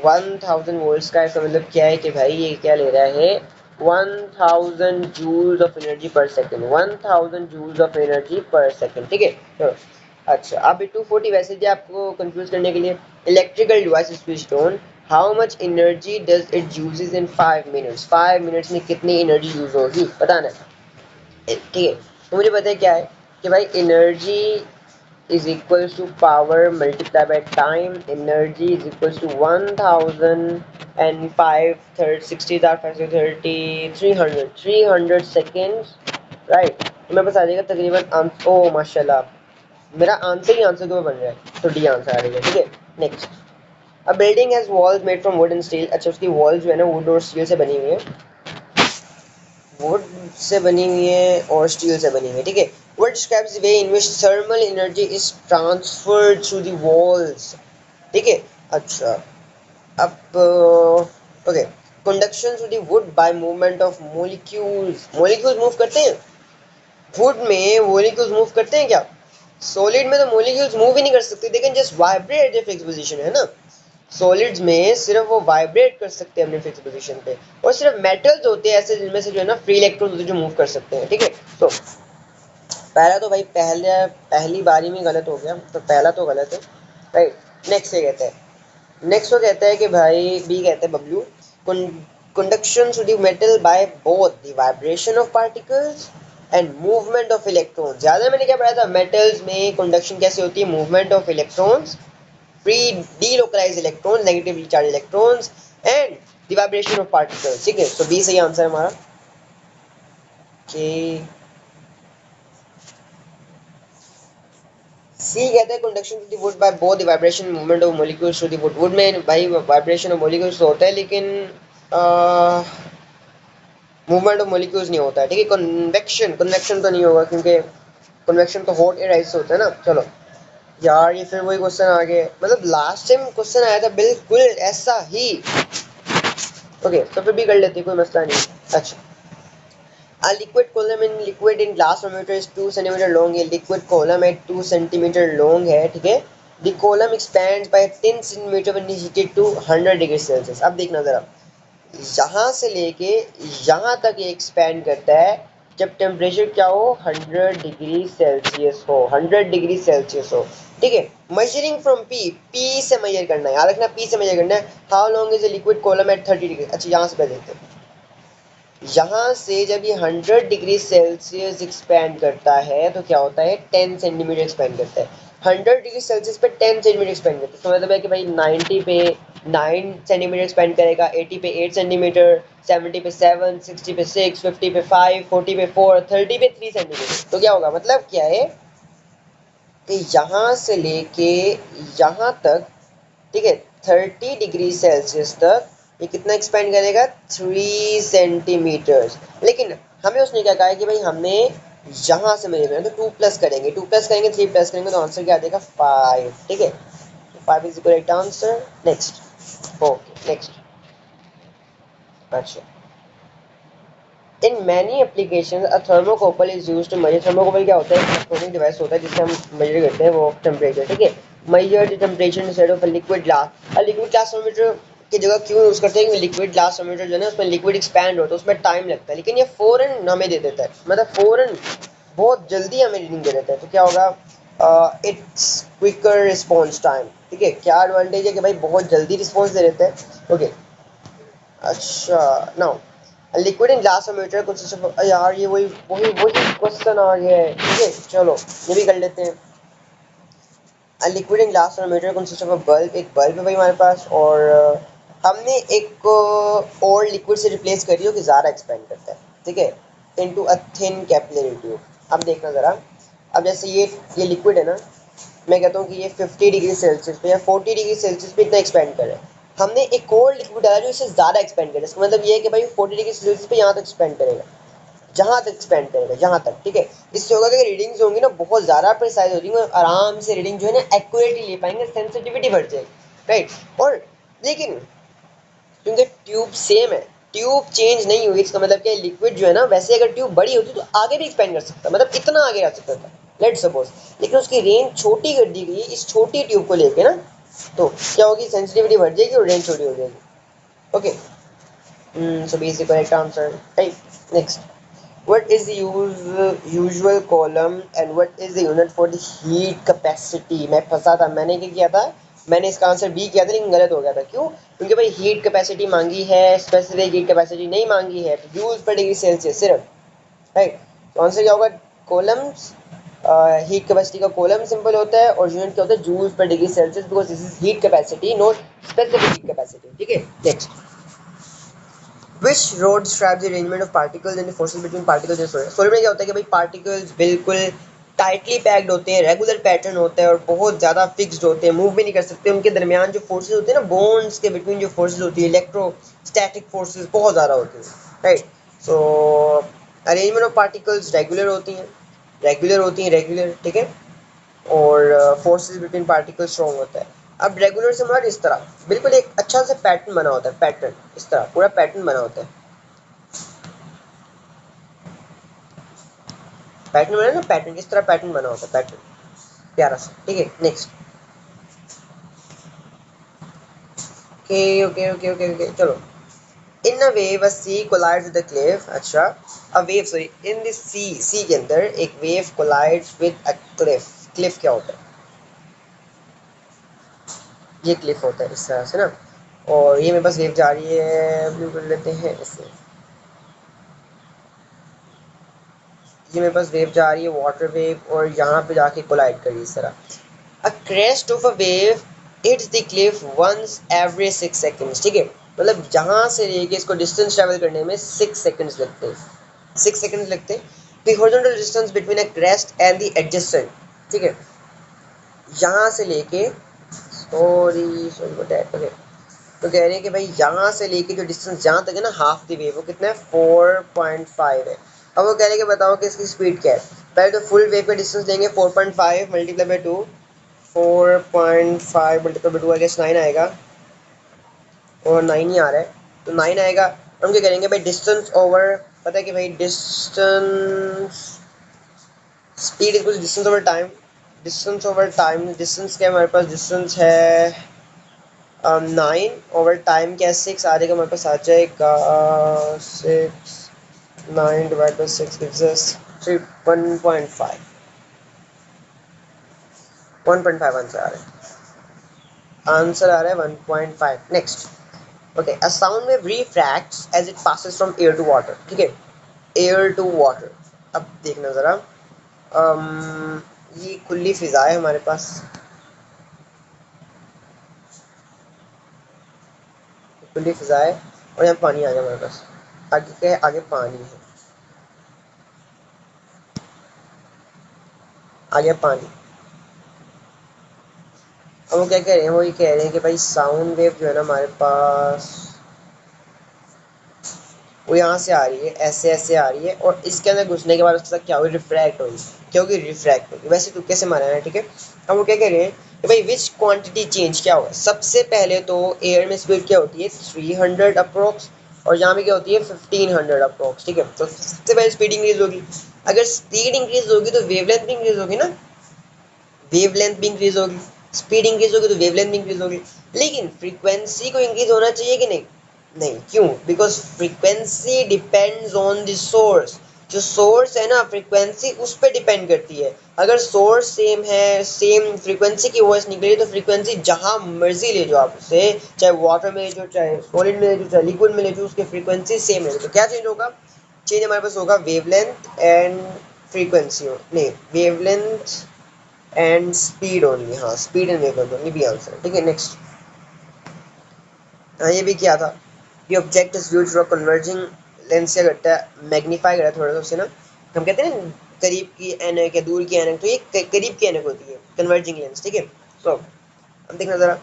1000 volts का इसका मतलब क्या है कि भाई ये क्या ले रहा है, 1000 जूल्स ऑफ एनर्जी पर सेकेंड, 1000 जूल्स ऑफ एनर्जी पर सेकेंड, ठीक है। तो अच्छा, अब 240 वैसे भी आपको कंफ्यूज करने के लिए, electrical device switched on, how much energy does it uses in 5 minutes, 5 minutes में कितनी एनर्जी यूज होगी बताना है, ठीक है। तो मुझे पता है क्या है कि भाई energy is equals to power multiplied by time. Energy is equals to 1005 60 300 300 seconds, right? तो मेरे पास आ जाएगा तकरीबन ओ माशाल्लाह मेरा आंसर ही आंसर के ऊपर बन रहा है, तो डी आंसर आ जाएगा, ठीक है। Next, a building has walls made from would and steel. अच्छा, उसकी वॉल्स जो है ना वुड और स्टील से बनी हुई है, वुड से बनी हुई है और स्टील से बनी हुई है, ठीक है। What describes the way in which thermal energy is transferred through the walls, ठीक है। अच्छा, अब okay, conduction through the wood bye movement of molecules, molecules move करते हैं वुड में, मोलिक्यूल्स मूव करते हैं क्या? सॉलिड में तो मोलिक्यूल्स मूव ही नहीं कर सकते, they can just vibrate eight fix position, है ना। सॉलिड्स में सिर्फ वो वाइब्रेट कर सकते हैं अपने फिक्स पोजीशन पे, और सिर्फ मेटल्स होते हैं ऐसे जिनमें से जो है ना फ्री इलेक्ट्रॉन्स होते हैं जो मूव कर सकते हैं, ठीक है। तो पहला तो भाई पहली बारी में गलत हो गया, तो पहला तो गलत है, राइट। नेक्स्ट ये कहता है, नेक्स्ट वो कहता है कि भाई बी कहते हैं Bablu, conduction through the metal by both the vibration of particles and movement of electrons। ज्यादा मैंने क्या पढ़ा था, मेटल्स में कंडक्शन कैसे होती है, movement of electrons, free delocalized electrons, negatively charged electrons and the vibration of particles, ठीक है। तो बी सही आंसर है हमारा, कि सी कहते हैं conduction to the wood by both the vibration movement of molecules through the wood. Wood में भाई वाइब्रेशन ऑफ मॉलिक्यूल्स होता है, लेकिन मूवमेंट ऑफ मॉलिक्यूल्स नहीं होता है, ठीक है। कन्वेक्शन, कन्वेक्शन तो नहीं होगा क्योंकि कन्वेक्शन तो हॉट एयर राइज से होता है ना। चलो यार, ये फिर वही क्वेश्चन आ गए, मतलब लास्ट टाइम क्वेश्चन आया था बिल्कुल ऐसा ही, ओके तो फिर भी कर लेते, कोई मसला नहीं। अच्छा, a liquid column in liquid in glass thermometer is 2 centimeter long। ये liquid column है 2 centimeter long है, ठीक है। the column expands by 10 centimeter when heated to 100 degree celsius। अब देखना जरा, यहाँ से लेके यहाँ तक ये एक्सपैंड करता है जब टेम्परेचर क्या हो, 100 डिग्री सेल्सियस हो, 100 डिग्री सेल्सियस हो, ठीक है। मेजरिंग फ्रॉम पी, पी से मेजर करना है, याद रखना पी से मेजर करना है। How long is a liquid column at 30 degree. अच्छा, यहाँ से देखते हैं, यहाँ से जब ये 100 डिग्री सेल्सियस एक्सपैंड करता है तो क्या होता है, 10 सेंटीमीटर एक्सपैंड करता है। 100 डिग्री सेल्सियस पे 10 सेंटीमीटर एक्सपैंड करता है, तो मतलब है कि भाई 90 पे 9 सेंटीमीटर एक्सपैंड करेगा, 80 पे 8 सेंटीमीटर, 70 पे 7, 60 पे 6, 50 पे 5, 40 पे 4, 30 पे 3 सेंटीमीटर। तो क्या होगा, मतलब क्या है कि यहाँ से लेके यहाँ तक, ठीक है, 30 डिग्री सेल्सियस तक ये कितना एक्सपेंड करेगा, 3 सेंटीमीटर्स। लेकिन हमें उसने क्या कहा है कि भाई हमने यहाँ से मेजर करना, तो 2 प्लस करेंगे, 2 प्लस करेंगे, 3 प्लस करेंगे, तो आंसर क्या आ जाएगा, 5, ठीक है। 5 is the correct answer. Next, okay next. अच्छा, in many application a thermocouple is use to measure. Thermocouple क्या होता है, इलेक्ट्रॉनिक डिवाइस होता है जिससे हम मेजर करते हैं वो टेम्परेचर, ठीक है। Measure the temperature instead of a liquid glass. Liquid glass thermometer की जगह क्यों यूज करते हैं, क्योंकि लिक्विड ग्लास थर्मोमीटर जो है ना उसमें लिक्विड एक्सपैंड होता है, उसमें टाइम लगता है, लेकिन ये फौरन हमें दे देता है, मतलब फौरन बहुत जल्दी हमें रीडिंग दे देता है। तो क्या होगा, इट्स क्विकर रिस्पॉन्स टाइम, ठीक है। क्या एडवांटेज है कि भाई बहुत जल्दी रिस्पॉन्स दे देता है, ओके। अच्छा, now liquid in glass meter कुछ, यार ये वही वही वही क्वेश्चन आ गया है, ठीक है। चलो ये भी कर लेते हैं। Liquid in glass meter consist of a bulb, एक बल्ब है भाई हमारे पास, और हमने एक और लिक्विड से रिप्लेस करी जो कि ज़्यादा एक्सपेंड करता है, ठीक है, into a thin capillary tube. अब देखना ज़रा, अब जैसे ये लिक्विड है ना, मैं कहता हूँ कि ये 50 डिग्री सेल्सियस पे या 40 डिग्री सेल्सियस पे इतना एक्सपेंड करे, हमने एक और लिक्विड डाला जो इससे ज़्यादा एक्सपेंड करे, इसका मतलब ये है कि भाई 40 डिग्री सेल्सियस पे यहाँ तक एक्सपेंड करेगा, जहाँ तक एक्सपेंड करेगा जहाँ तक, ठीक है। इससे होगा कि रीडिंग्स होंगी ना बहुत ज़्यादा प्रिसाइज हो जाएंगी, आराम से रीडिंग जो है ना एक्यूरेटली ले पाएंगे, सेंसिटिविटी बढ़ जाएगी, राइट। और लेकिन क्योंकि ट्यूब सेम है, ट्यूब चेंज नहीं हुई, इसका मतलब क्या, लिक्विड जो है ना वैसे अगर ट्यूब बड़ी होती तो आगे भी एक्सपेंड कर सकता, मतलब इतना आगे आ सकता था, लेट सपोज, लेकिन उसकी रेंज छोटी कर दी गई इस छोटी ट्यूब को लेके ना, तो क्या होगी, सेंसिटिविटी बढ़ जाएगी और रेंज छोटी हो जाएगी, okay. So basically correct answer. Right. Next. What is the usual column and what is the unit for the heat capacity? मैं फंसा था, मैंने क्या किया था, मैंने इसका आंसर बी किया था लेकिन गलत हो गया था। क्यों? क्योंकि भाई हीट कैपेसिटी मांगी है, स्पेसिफिक हीट कैपेसिटी नहीं मांगी है, जूल्स पर डिग्री सेल्सियस सिर्फ। राइट, तो आंसर क्या होगा? कोलम्स। हीट कैपेसिटी का कोलम सिंपल होता है और यूनिट क्या होता है? Joules per degree Celsius, because this is heat capacity not specific heat capacity. ठीक है, next. Which road describes the arrangement of particles and the forces between particles in solid? Solid में क्या होता है कि भाई पार्टिकल्स बिल्कुल टाइटली पैक्ड होते हैं, रेगुलर पैटर्न होता है और बहुत ज़्यादा फिक्स्ड होते हैं, मूव भी नहीं कर सकते। उनके दरमियान जो फोर्सेज होते हैं ना, बॉन्ड्स के बिटवीन जो फोर्सेज होती है, इलेक्ट्रोस्टैटिक फोर्सेज बहुत ज़्यादा होती हैं। Right, so arrangement of particles regular, ठीक है। और फोर्सेस बिटवीन पार्टिकल स्ट्रॉन्ग होता है। अब रेगुलर से मतलब इस तरह बिल्कुल एक अच्छा सा पैटर्न बना होता है, पैटर्न इस तरह पूरा पैटर्न बना होता है, पैटर्न बना ना, पैटर्न इस तरह पैटर्न बना होता है, पैटर्न प्यारा सा। ठीक है, next. Okay okay okay okay okay, चलो। In a wave a sea collides with a cliff. अच्छा, a wave, sorry, in this sea के अंदर एक wave collides with a cliff. Cliff क्या होता है? ये क्लिफ होता है इस तरह से ना। और ये मेरे पास वेव जा रही है, ब्लू कर लेते हैं इसे। ये मेरे पास वेव जा रही है, वाटर वेव, और यहाँ पे जाके कोलाइड करी इस तरह। A crest of a wave hits the cliff once every 6 seconds. ठीक है, मतलब जहाँ से लेके इसको डिस्टेंस ट्रेवल करने में 6 सेकंड्स लगते हैं, 6 सेकंड्स लगते हैं। The horizontal distance between a crest and the adjacent. ठीक है, यहाँ से लेके, sorry sorry for that, okay. तो कह रहे हैं कि भाई यहाँ से लेके जो डिस्टेंस जहाँ तक है ना, हाफ द वेव, वो कितना है? 4.5 है। अब वो कह रहे हैं कि बताओ कि इसकी स्पीड क्या है। पहले तो फुल वेव का डिस्टेंस लेंगे, 4.5 multiply by 2, 4.5 multiply by 2 I guess 9 आएगा, और 9 ही आ रहा है, तो 9 आएगा। हम क्या करेंगे भाई, डिस्टेंस ओवर, पता है कि भाई distance, speed equal distance over time. Distance over time, distance क्या है हमारे पास? डिस्टेंस है 9 ओवर टाइम, क्या 6 आ जाएगा हमारे पास, आ जाएगा 6, 9 divide by 6 gives us 3, 1.5, 1.5 answer आ रहा है, आंसर आ रहा है 1.5। Next. Okay, a sound wave refracts as it passes from air to water. ठीक है, एयर टू वाटर। अब देखना ज़रा, ये खुली फिजा है हमारे पास, खुली फिजा है, और यहाँ पानी आ गया हमारे पास। आगे क्या है? आगे पानी है, आ गया पानी। अब वो क्या कह रहे हैं? वो ये कह रहे हैं कि भाई साउंड वेव जो है ना हमारे पास, वो यहाँ से आ रही है, ऐसे ऐसे आ रही है, और इसके अंदर घुसने के बाद उसके साथ क्या होगी? रिफ्रैक्ट होगी। क्या होगी? रिफ्रैक्ट होगी। वैसे तुक्के से मारा है, ठीक है। अब वो क्या कह रहे हैं कि भाई विच क्वांटिटी चेंज क्या होगा? सबसे पहले तो एयर में स्पीड क्या होती है? 300 अप्रोक्स, और यहाँ पे क्या होती है? 1500 अप्रोक्स। ठीक है, तो सबसे पहले स्पीड इंक्रीज होगी। अगर स्पीड इंक्रीज होगी तो वेवलेंथ भी इंक्रीज होगी ना, वेवलेंथ भी इंक्रीज होगी। स्पीड इंक्रीज होगी तो वेवलेंथ भी इंक्रीज होगी। लेकिन फ्रीक्वेंसी को इंक्रीज होना चाहिए कि नहीं? नहीं, क्यों? Because frequency depends on the source. जो सोर्स है ना, फ्रीक्वेंसी उस पर डिपेंड करती है। अगर सोर्स सेम है, सेम फ्रीक्वेंसी की वॉइस निकली, तो फ्रीक्वेंसी जहां मर्जी ले जाओ आप उसे, चाहे वाटर में ले जाओ, चाहे सॉलिड में ले जाओ, चाहे लिक्विड में ले जाओ, उसकी फ्रीक्वेंसी सेम है। तो क्या चेंज होगा? चेंज हमारे पास होगा वेवलेंथ एंड फ्रीक्वेंसी, नहीं, वेवलेंथ एंड स्पीड ओनली। हाँ, speed and wavelength only B answer. ठीक है, नेक्स्ट। हाँ, ये भी किया था कि object is viewed through converging lens. क्या करता है? मैग्नीफाई करता है थोड़ा सा उसे ना। हम कहते हैं ना करीब की ऐनक या दूर की ऐनक, तो ये करीब की ऐनक होती है कन्वर्जिंग लेंस। ठीक है, सो अब देखना जरा।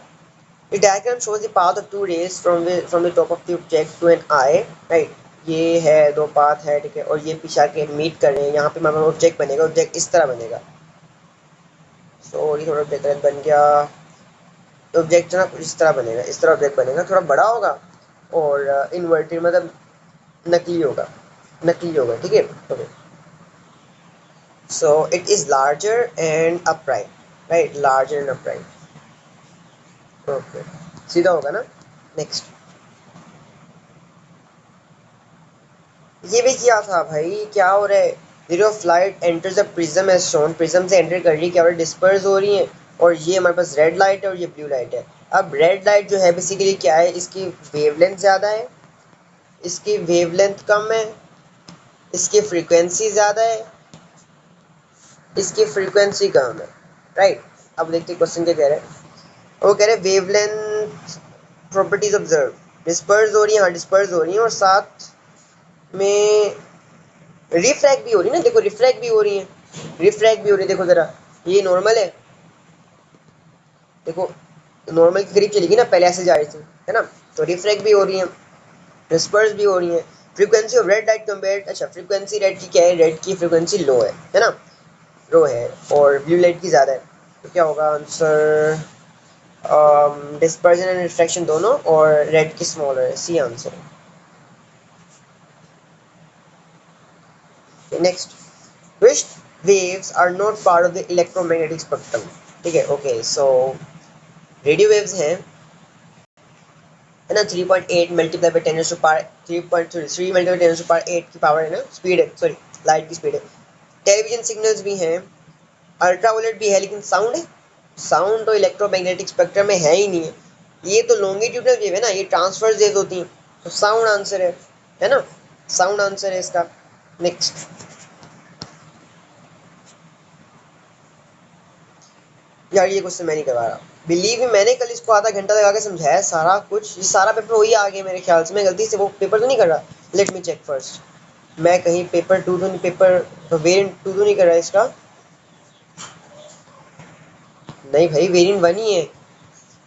The diagram shows the path of two rays from the top of the object to an eye, right? ये है, दो पाथ है, ठीक है, और ये पीछे आके मीट कर रहे हैं। यहाँ पे हमारा ऑब्जेक्ट बनेगा, ऑब्जेक्ट इस तरह बनेगा। सॉरी, थोड़ा ऑब्जेक्ट गलत बन गया। ऑब्जेक्ट ना कुछ इस तरह बनेगा, इस तरह ऑब्जेक्ट बनेगा, थोड़ा बड़ा होगा, और इन्वर्टेड मतलब नकली होगा, नकली होगा। ठीक है, okay. So it is larger and upright, right, larger and upright. Okay, सीधा होगा ना। नेक्स्ट। ये भी किया था भाई, क्या हो रहा है। The ray of light enters the prism as shown, prism से एंटर कर रही है, क्या हो रहा है, डिस्पर्स हो रही है। और ये हमारे पास रेड लाइट है और ये ब्लू लाइट है। अब रेड लाइट जो है बेसिकली क्या है, इसकी वेवलेंथ ज़्यादा है, इसकी वेवलेंथ कम है, इसकी फ्रीक्वेंसी ज़्यादा है, इसकी फ्रीक्वेंसी कम है। राइट। अब देखते क्वेश्चन क्या कह रहे हैं। वो कह रहे हैं वेवलेंथ प्रॉपर्टीज ऑब्जर्व, डिस्पर्स हो रही है, हाँ डिस्पर्स हो रही है, और साथ में रिफ्रैक्ट भी हो रही है ना, देखो रिफ्रैक्ट भी हो रही है, रिफ्रैक्ट भी हो रही है। देखो जरा, ये नॉर्मल है, देखो नॉर्मल के करीब चलेगी ना, पहले ऐसे जा रही थी, है ना। तो रिफ्रैक्ट भी हो रही है, डिस्पर्स भी हो रही है। Frequency of red light compared, अच्छा फ्रीक्वेंसी रेड की क्या है, रेड की फ्रीक्वेंसी लो है ना, लो है, और ब्लू लाइट की ज़्यादा है। तो क्या होगा आंसर, डिस्पर्जन एंड रिफ्रैक्शन दोनों, और रेड की स्मॉलर है, C answer. Next, which waves are not part of the electromagnetic spectrum. ठीक है, ओके सो रेडियो वेव्स हैं, है ना, 3.8 multiply by 10 to power 3.3 multiply 10 to power 8 की पावर है ना, स्पीड है, सॉरी लाइट की स्पीड है। टेलीविजन सिग्नल्स भी हैं, अल्ट्रावायलेट भी है, लेकिन साउंड है, साउंड तो इलेक्ट्रोमैग्नेटिक स्पेक्ट्रम में है ही नहीं है। ये तो लॉन्गिट्यूडनल वेव है ना, ये ट्रांसवर्स वेव होती हैं, तो साउंड आंसर है ना, साउंड आंसर है इसका। नेक्स्ट, यार ये क्वेश्चन मैं नहीं करवा रहा, बिलीव मी, मैंने कल इसको आधा घंटा लगा के समझाया सारा कुछ, ये सारा पेपर वही आ गया मेरे ख्याल से, मैं गलती से वो पेपर तो नहीं कर रहा। लेट मी चेक फर्स्ट, मैं कहीं पेपर टू तो नहीं, पेपर वेरिएंट टू तो नहीं कर रहा इसका। नहीं भाई, वेरिएंट वन ही है।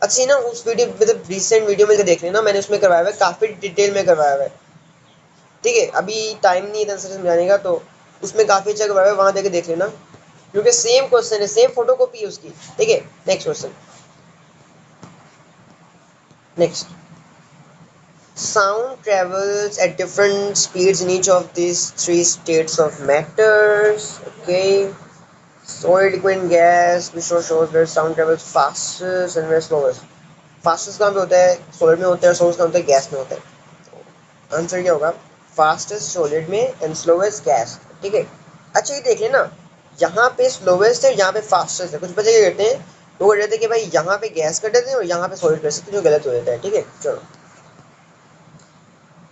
अच्छा ना, उस वीडियो मतलब रिसेंट वीडियो में देख लेना, मैंने उसमें करवाया हुआ है, काफी डिटेल में करवाया हुआ है। ठीक है, अभी टाइम नहीं है समझाने का, तो उसमें काफी अच्छा करवाया है, वहां जाके देख लेना, क्योंकि सेम क्वेश्चन है, सेम फोटो कॉपी है उसकी। ठीक है, next question. Next, sound travels at different speeds in each of these three states of matters. Okay, solid, liquid, and gas, which shows where sound travels fastest and where slowest. Fastest कहाँ पे होता है, solid में होता है, slowest कहाँ होता है, गैस में होता है। आंसर क्या होगा, फास्टेस्ट सॉलिड में एंड स्लोएस्ट गैस। ठीक है, अच्छा ये देख लेना, यहाँ पे स्लोएस्ट है, यहाँ पे फास्टेस्ट है। कुछ बच्चे क्या करते हैं, वो कहते हैं कि भाई यहाँ पे गैस कर देते हैं और यहाँ पे सॉलिड कर सकते हैं, जो गलत हो जाता है। ठीक है, चलो।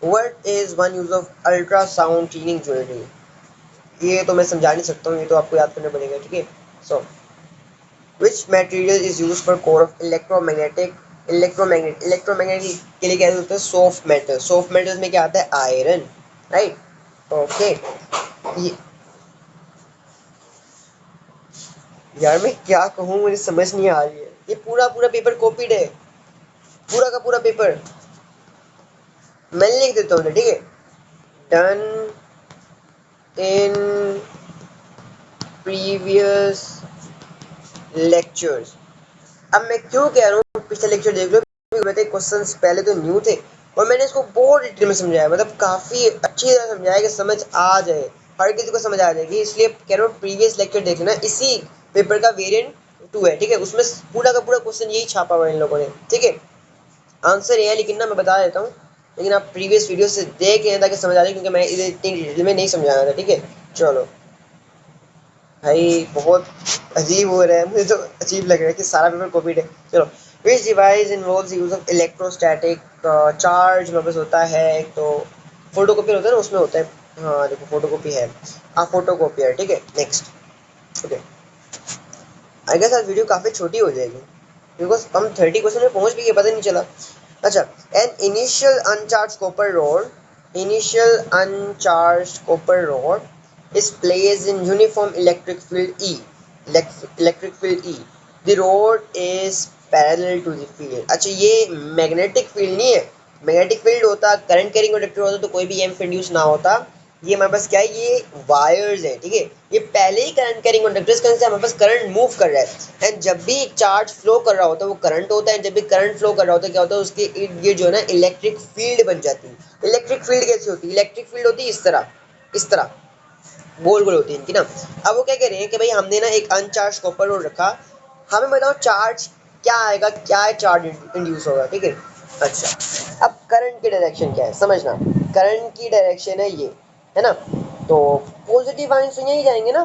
What is one use of ultrasound cleaning jewelry? ये तो मैं समझा नहीं सकता हूँ, ये तो आपको याद करना पड़ेगा। ठीक है, सो which material is used for core of electromagnetic के लिए क्या होता है, सॉफ्ट मेटल। सॉफ्ट मेटल्स में क्या आता है, आयरन। Right, okay. ये यार मैं क्या कहूँ, मुझे समझ नहीं आ रही है, ये पूरा पूरा पेपर कॉपीड है, पूरा का पूरा पेपर। मैं लिख देता हूँ, ठीक है, डन इन प्रीवियस लेक्चर्स। अब मैं क्यों कह रहा हूँ पिछले लेक्चर देख लो, क्योंकि क्वेश्चंस पहले तो न्यू थे और मैंने इसको बहुत डिटेल में समझाया, मतलब काफ़ी अच्छी तरह समझाया कि समझ आ जाए, हर किसी को समझ आ जाएगी। इसलिए कह रहा हूँ प्रीवियस लेक्चर देख लेना, इसी पेपर का वेरिएंट टू है। ठीक है, उसमें पूरा का पूरा क्वेश्चन यही छापा हुआ है इन लोगों ने। ठीक है, आंसर ये है, लेकिन ना मैं बता देता हूँ, लेकिन आप प्रीवियस वीडियो से देख लें ताकि समझ आ जाए, क्योंकि मैं इधर इतनी डिटेल में नहीं समझाना था। ठीक है, चलो भाई, बहुत अजीब हो रहा है, मुझे तो अजीब लग रहा है कि सारा पेपर कॉपीड है। चलो, विच device involves use of electrostatic charge, मेरे पास होता है एक तो फोटो कॉपी होता है ना, उसमें होता है। हाँ देखो, फोटो कॉपी है, हाँ फोटो कॉपी है। ठीक है, नेक्स्ट। ओके, आई गेस आज वीडियो काफ़ी छोटी हो जाएगी, बिकॉज हम 30 क्वेश्चन में पहुंच भी गए, पता नहीं चला। अच्छा, an initial अनचार्ज copper rod, initial अनचार्ज copper rod is placed in uniform electric field E, electric field E. The rod is parallel to the field. अच्छा, ये मैग्नेटिक फील्ड नहीं है, मैग्नेटिक फील्ड होता, करंट कैरिंग कंडक्टर होता तो कोई भी M induce ना होता। ये हमारे पास क्या है, ये वायर्स है। ठीक है, ये पहले ही करंट कैरिंग कंडक्टर, इसका हमारे पास करंट मूव कर रहा है, एंड जब भी एक चार्ज फ्लो कर रहा होता है वो करंट होता है, जब भी करंट फ्लो कर रहा होता है क्या होता है, उसके इर्द गिर्द जो है ना इलेक्ट्रिक फील्ड बन जाती है। इलेक्ट्रिक फील्ड कैसी होती है, इलेक्ट्रिक फील्ड होती है इस तरह, इस तरह गोल गोल होती है इनकी ना। अब वो क्या कह रहे हैं कि भाई हमने ना एक अनचार्ज कॉपर रोड रखा, हमें बताओ चार्ज क्या आएगा, क्या है चार्ज इंड्यूस होगा। ठीक है, अच्छा अब करंट की डायरेक्शन क्या है समझना, करंट की डायरेक्शन है ये, है ना। तो पॉजिटिव आयंस तो यहीं जाएंगे ना,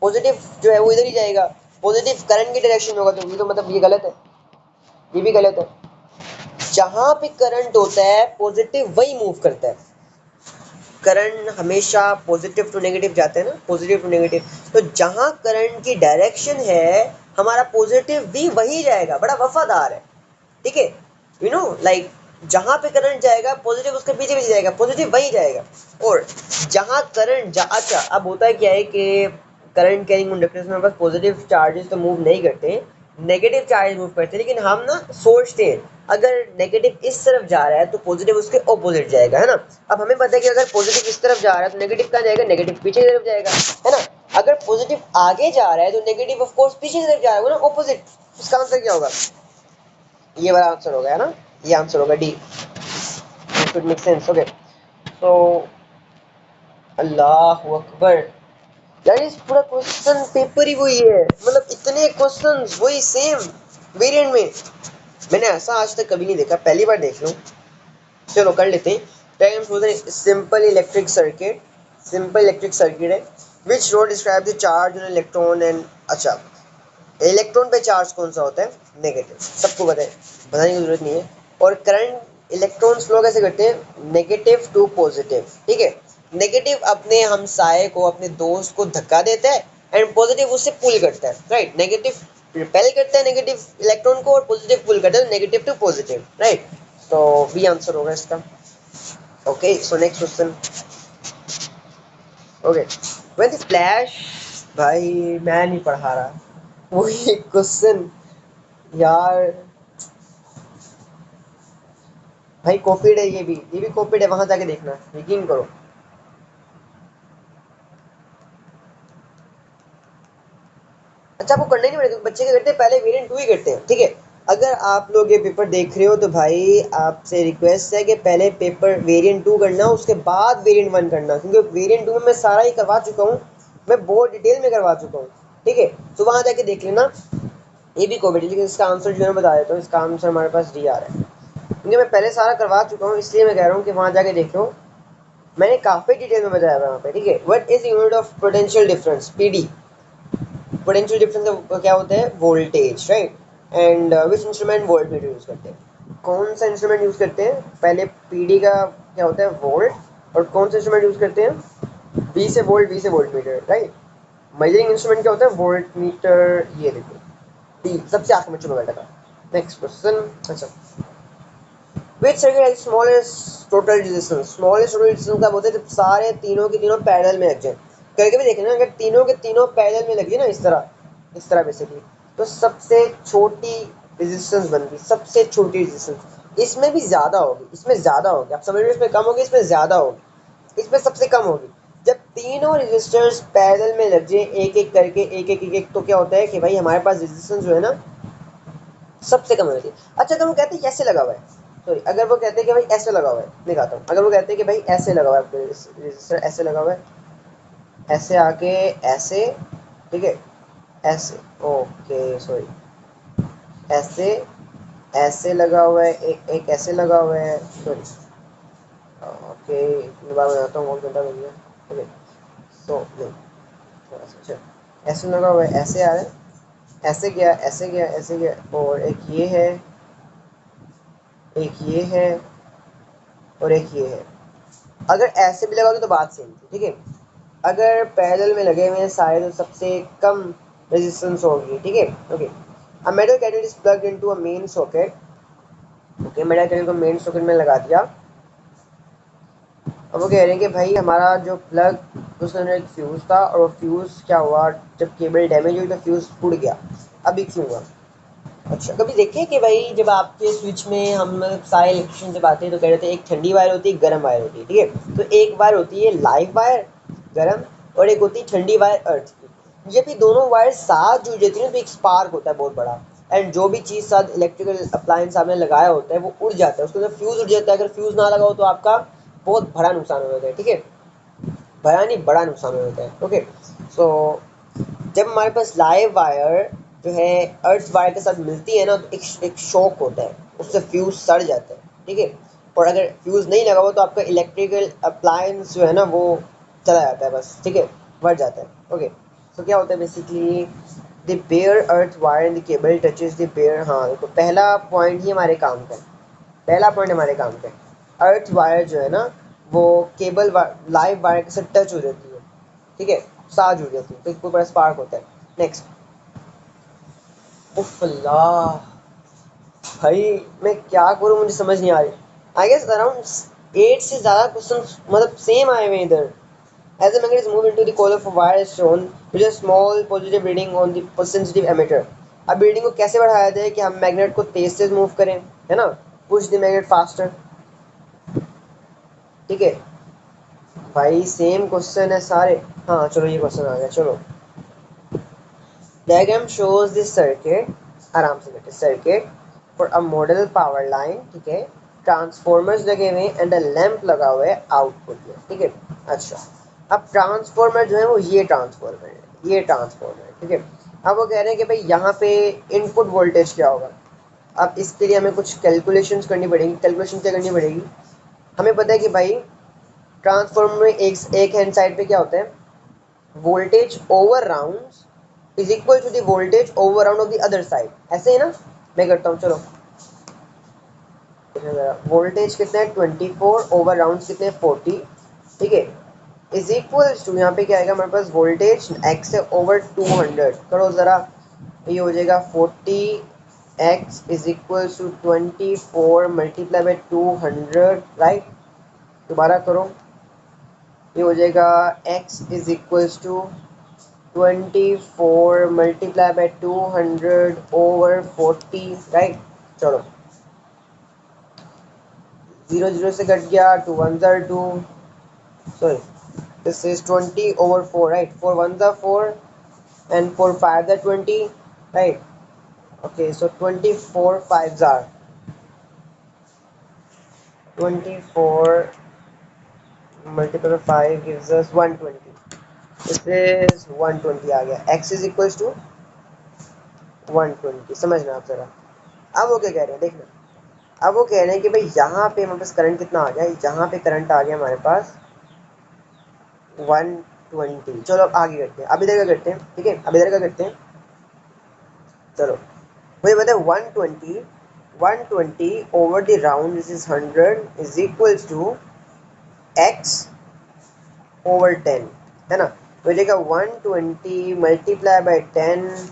पॉजिटिव जो है वो इधर ही जाएगा, पॉजिटिव करंट की डायरेक्शन में होगा, तो ये तो मतलब ये गलत है, ये भी गलत है। जहां पे करंट होता है पॉजिटिव वही मूव करता है, करंट हमेशा पॉजिटिव टू नेगेटिव जाते हैं ना, पॉजिटिव टू नेगेटिव। तो जहां करंट की डायरेक्शन है हमारा पॉजिटिव भी वही जाएगा, बड़ा वफादार है, ठीक है। यू नो लाइक जहां पे करंट जाएगा पॉजिटिव उसके पीछे पीछे जाएगा, पॉजिटिव वही जाएगा। और जहां करंट अच्छा अब होता है क्या है कि करंट कैरिंग कंडक्टर्स में बस पॉजिटिव चार्जेस तो मूव नहीं करते, नेगेटिव चार्ज मूव करते हैं, लेकिन हम ना सोचते हैं अगर नेगेटिव इस तरफ जा रहा है तो पॉजिटिव उसके ऑपोजिट जाएगा, है ना। अब हमें पता है कि अगर पॉजिटिव इस तरफ जा रहा है तो नेगेटिव कहाँ जाएगा, नेगेटिव पीछे की तरफ जाएगा, है ना। अगर पॉजिटिव आगे जा रहा है तो नेगेटिव ऑफ कोर्स पीछे की तरफ जाएगा ना, ऑपोजिट। इसका आंसर क्या होगा, ये वाला आंसर होगा, है ना, ये आंसर होगा D. It would make sense, okay. तो अल्लाह अकबर, यार इस पूरा क्वेश्चन पेपर ही वही है, मतलब इतने क्वेश्चंस वही सेम वेरिएंट में, मैंने ऐसा आज तक कभी नहीं देखा, पहली बार देख रहा हूँ। चलो कर लेते हैं। Simple electric circuit, simple electric circuit है which row describe the charge on electron and, अच्छा इलेक्ट्रॉन पे चार्ज कौन सा होता है, नेगेटिव, सबको पता है, बताने की जरूरत नहीं है। और करंट इलेक्ट्रॉन फ्लो कैसे करते हैं, नेगेटिव टू पॉजिटिव, ठीक है। नेगेटिव अपने हमसाये को, अपने दोस्त को धक्का देता है एंड पॉजिटिव उससे पुल करता है, राइट। नेगेटिव रिपेल करता है नेगेटिव इलेक्ट्रॉन को और पॉजिटिव पुल करता है, नेगेटिव टू पॉजिटिव, राइट। तो बी आंसर होगा इसका। Okay so next question, okay when the flash, भाई मैं नहीं पढ़ा रहा, वही क्वेश्चन यार, भाई कॉपीड है, ये भी कॉपीड है, वहां जाके देखना, यकीन करो। अच्छा आपको करना ही नहीं पड़ेगा, बच्चे क्या करते हैं पहले वेरिएंट टू ही करते हैं, ठीक है। अगर आप लोग ये पेपर देख रहे हो तो भाई आपसे रिक्वेस्ट है कि पहले पेपर वेरिएंट टू करना, उसके बाद वेरिएंट वन करना, क्योंकि वेरिएंट टू में मैं सारा ही करवा चुका हूँ, मैं बहुत डिटेल में करवा चुका हूँ, ठीक है। तो वहां जाके देख लेना, ये भी कॉपीड, लेकिन इसका आंसर जो मैं बता देता हूँ, इसका आंसर हमारे पास डी आ रहा है, क्योंकि मैं पहले सारा करवा चुका हूँ, इसलिए मैं कह रहा हूँ कि वहां जाके देख लो, मैंने काफी डिटेल में बताया वहाँ पे, ठीक है। What is unit of potential difference, PD, potential difference का क्या होता है, voltage, right. And which instrument volt meter use करते हैं, कौन सा इंस्ट्रूमेंट यूज करते हैं, पहले पीडी का क्या होता है वोल्ट, और कौन सा इंस्ट्रूमेंट यूज करते हैं, बी से वोल्ट, बी से volt meter, right. Measuring instrument क्या होता है, वोल्ट मीटर, ये देखो डी सबसे आखिर में, चलो बेटा का नेक्स्ट क्वेश्चन। अच्छा विच circuit has smallest total resistance, smallest total resistance का बोलते हैं जब सारे तीनों के तीनों पैरेलल में लग जाए, करके भी देखना, अगर तीनों के तीनों पैरेलल में लग जाए ना, इस तरह बेसिकली, तो सबसे छोटी रेजिस्टेंस बनती, सबसे छोटी रेजिस्टेंस, इसमें भी ज्यादा होगी, इसमें ज्यादा होगी, आप समझ रहे हो, इसमें कम होगी, इसमें ज्यादा होगी, इसमें सबसे कम होगी। जब तीनों रेजिस्टर्स पैरेलल में लग जाए एक एक करके, एक एक, तो क्या होता है कि भाई हमारे पास रेजिस्टेंस जो है ना सबसे कम होती है। अच्छा अगर वो कहते हैं कि ऐसे लगा हुआ है, सॉरी अगर वो कहते हैं कि भाई ऐसे लगा हुआ है, दिखाता हूँ, अगर वो कहते हैं कि भाई ऐसे लगा हुआ है, रजिस्टर ऐसे लगा हुआ है, ऐसे आके ऐसे, ठीक है, ऐसे, ओके सॉरी, ऐसे, ऐसे लगा हुआ है, एक एक ऐसे लगा हुआ है, सॉरी, ओके दोबारा बनाता हूँ, बहुत घंटा लग गया, ओके। सो नहीं, थोड़ा सा अच्छा, ऐसे लगा हुआ है, ऐसे आ रहा है, ऐसे गया, ऐसे गया, ऐसे गया, और एक ये है, एक ये है, और एक ये है। अगर ऐसे भी लगाओगे तो बात सेम थी, ठीक है। अगर पैरेलल में लगे हुए हैं सारे तो सबसे कम रेजिस्टेंस होगी, ठीक है, okay. A metal kettle is plugged into a main socket, okay, metal kettle को मेन सॉकेट में लगा दिया। अब वो कह रहे हैं कि भाई हमारा जो प्लग उसके अंदर एक फ्यूज़ था, और वो फ्यूज़ क्या हुआ, जब केबल डैमेज हुई तो फ्यूज़ फूट गया, अभी क्यों हुआ। अच्छा कभी देखे कि भाई जब आपके स्विच में हम सारे इलेक्ट्रिशियन से बातें तो कह रहे थे एक ठंडी वायर होती है, गर्म वायर होती है, ठीक है। तो एक वायर होती है लाइव वायर गर्म, और एक होती है ठंडी वायर अर्थ की। जब ये दोनों वायर साथ जुड़ जाती है तो एक स्पार्क होता है बहुत बड़ा, एंड जो भी चीज़ साथ इलेक्ट्रिकल अप्लायंस आपने लगाया होता है वो उड़ जाता है, उसके अंदर फ्यूज़ उड़ जाता है, अगर फ्यूज़ ना लगा हो तो आपका बहुत बड़ा नुकसान हो जाता है, ठीक है, बड़ा नहीं बड़ा नुकसान हो जाता है, ओके। सो जब हमारे पास लाइव वायर जो है अर्थ वायर के साथ मिलती है ना तो एक शॉक होता है, उससे फ्यूज सड़ जाता है, ठीक है। और अगर फ्यूज़ नहीं लगा हुआ तो आपका इलेक्ट्रिकल अप्लायंस जो है ना वो चला जाता है बस, ठीक है, बढ़ जाता है। ओके, तो क्या होता है basically, the bare earth wire in the cable touches the bare, हाँ देखो पहला पॉइंट ही हमारे काम का है, पहला पॉइंट हमारे काम का है। अर्थ वायर जो है ना वो केबल लाइव वायर के साथ टच हो जाती है, ठीक है, साथ जुड़ जाती है, तो इसको बड़ा स्पार्क होता है। नेक्स्ट, उफ अल्लाह, भाई मैं क्या करूँ, मुझे समझ नहीं आ रही। आई गेस अराउंड 8 से ज़्यादा क्वेश्चन मतलब सेम आए हुए इधर। As the magnet is moved into the coil of wire is shown with a small positive reading on the sensitive emitter. अब रीडिंग को कैसे बढ़ाया जाए कि हम मैग्नेट को तेज से मूव करें, है ना, पुश द मैग्नेट फास्टर, ठीक है। भाई सेम क्वेश्चन है सारे। हाँ चलो ये क्वेश्चन आ गया, चलो। डायग्राम शोज दिस सर्किट, आराम से बैठे, circuit for a model power line, ठीक है, ट्रांसफॉर्मर्स लगे हुए एंड अ लैंप लगा हुआ है आउटपुट में, ठीक है। अच्छा, अब ट्रांसफॉर्मर जो है वो ये ट्रांसफॉर्मर है, ये ट्रांसफॉर्मर है, ठीक है। अब वो कह रहे हैं कि भाई यहाँ पे इनपुट वोल्टेज क्या होगा। अब इसके लिए हमें कुछ कैलकुलेशंस करनी पड़ेगी। कैलकुलेशन क्या करनी पड़ेगी, हमें पता है कि भाई ट्रांसफॉर्मर में एक हैंड साइड पे क्या होता है, voltage over round is equal to the voltage over round of the other side, ऐसे ही ना। मैं करता हूँ, चलो वोल्टेज कितने हैं 24, ओवर राउंड कितने हैं 40, ठीक है, इज इक्वल टू, यहाँ पे क्या आएगा हमारे पास, वोल्टेज एक्स है ओवर 200, करो ज़रा, ये हो जाएगा 40 X is equal to 24 multiply by 200, right. दोबारा करो, ये हो जाएगा X is equal to 24 multiply by 200 over 40, right. चलो, 0 0 से कट गया, 2 1 ज़ार 2, sorry, this is 20 over 4, right, 4 1 are 4 and 4 5 are 20, right. Okay, so 24 5s are 24 multiplied by 5 gives us 120. This is 120 आ गया, x is equals to 120, समझना आप जरा। अब वो क्या कह रहे हैं देखना, अब वो कह रहे हैं कि भाई यहाँ पे हमारे पास करंट कितना आ गया, यहाँ पे करंट आ गया हमारे पास 120। चलो अब आगे करते हैं, अब इधर का करते हैं, ठीक है, अब इधर का करते हैं, चलो मुझे पता है 120, 120 over the round this is 100 is equals to x over 10, है ना। तो हो जाएगा 120 multiply by 10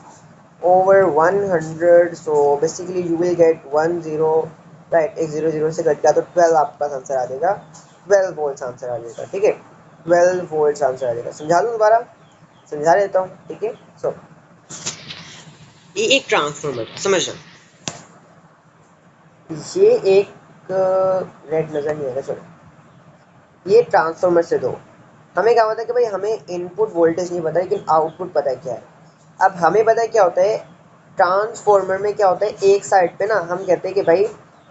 over 100, so basically you will get 10, right, एक 0 0 से कट गया तो 12 आपके पास आंसर आ जाएगा, 12 वोल्ट्स आंसर आ जाएगा, ठीक है, 12 वोल्ट्स आंसर आ जाएगा। समझा दूँ दोबारा, समझा देता हूँ, ठीक है। सो ये एक ट्रांसफॉर्मर समझना, ये एक रेड नजर नहीं आ रहा, चलो ये ट्रांसफॉर्मर से दो, हमें क्या पता है कि भाई हमें इनपुट वोल्टेज नहीं पता लेकिन आउटपुट पता है क्या है। अब हमें पता है क्या होता है ट्रांसफॉर्मर में, क्या होता है एक साइड पे ना हम कहते हैं कि भाई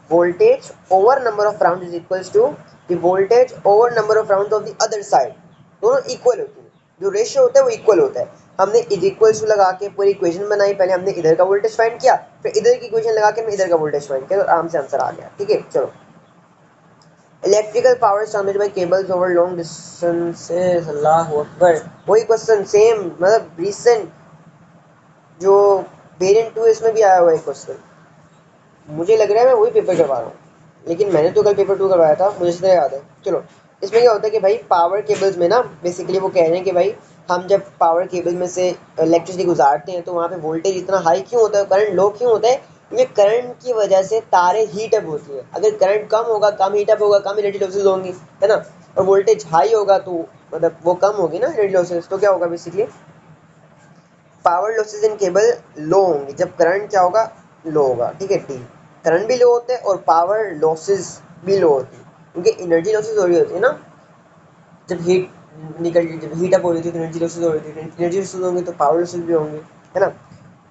voltage over number of round is equals to the voltage over number of round of the other side, दोनों इक्वल होती है, जो रेशियो होता है वो इक्वल होता है। हमने इज इक्वल टू लगा के पूरी इक्वेशन बनाई, पहले हमने इधर का वोल्टेज फाइंड किया, फिर इधर की इक्वेशन लगा के हमने इधर का वोल्टेज फाइंड किया, तो आराम से आंसर आ गया, ठीक है। चलो, electrical power is transmitted by cables over long distances, अल्लाह अकबर, वही क्वेश्चन सेम, मतलब रिसेंट जो वेरिएंट 2 इसमें भी आया हुआ है क्वेश्चन, मुझे लग रहा है मैं वही पेपर करवा रहा हूँ, लेकिन मैंने तो कल पेपर 2 करवाया था, मुझे सीधा याद है। चलो, इसमें क्या होता है कि भाई पावर केबल्स में ना बेसिकली वो कह रहे हैं कि भाई हम जब पावर केबल में से इलेक्ट्रिसिटी गुजारते हैं तो वहाँ पे वोल्टेज इतना हाई क्यों होता है, करंट लो क्यों होता है, क्योंकि करंट की वजह से तारें हीट अप होती है। अगर करंट कम होगा, कम हीट अप होगा, कम इलेक्ट्रिक लॉसेज होंगी, है ना, और वोल्टेज हाई होगा तो मतलब वो कम होगी ना इलेक्ट्रिक लॉसेज, तो क्या होगा basically power losses in cable low होंगी जब करंट क्या होगा, लो होगा, ठीक है। डी, करंट भी लो होते हैं और पावर लॉसेज भी लो होती है, क्योंकि एनर्जी लॉसेज हो रही होती है ना, जब हीट अप हो रही थी तो एनर्जी लॉसेज हो रही थी, एनर्जी लॉसेज होंगे तो पावर लॉसेज भी होंगे, है ना।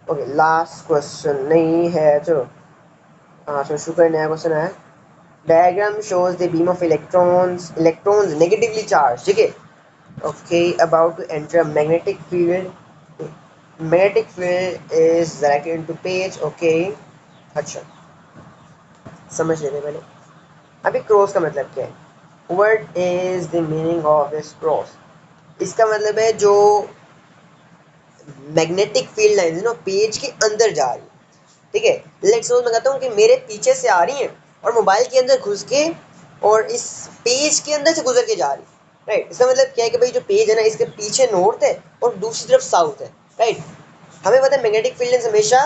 ओके, लास्ट क्वेश्चन नहीं है, चलो हाँ चलो शुक्र है नया क्वेश्चन आया। Diagram shows the beam of electrons, electrons negatively charge, ठीक है, okay, about to enter magnetic field, magnetic field is directed into page, okay। अच्छा, समझ लेते हैं पहले, अभी क्रॉस का मतलब क्या है? What is the meaning of this cross? इसका मतलब है जो मैग्नेटिक फील्ड लाइन है ना पेज के अंदर जा रही है, ठीक है। लेट्स सपोज मैं कहता हूँ कि मेरे पीछे से आ रही है और मोबाइल के अंदर घुस के और इस पेज के अंदर से गुजर के जा रही है, राइट। इसका मतलब क्या है कि भाई जो पेज है ना इसके पीछे नॉर्थ है और दूसरी तरफ साउथ है, राइट। हमें पता है मैग्नेटिक फील्ड लाइन हमेशा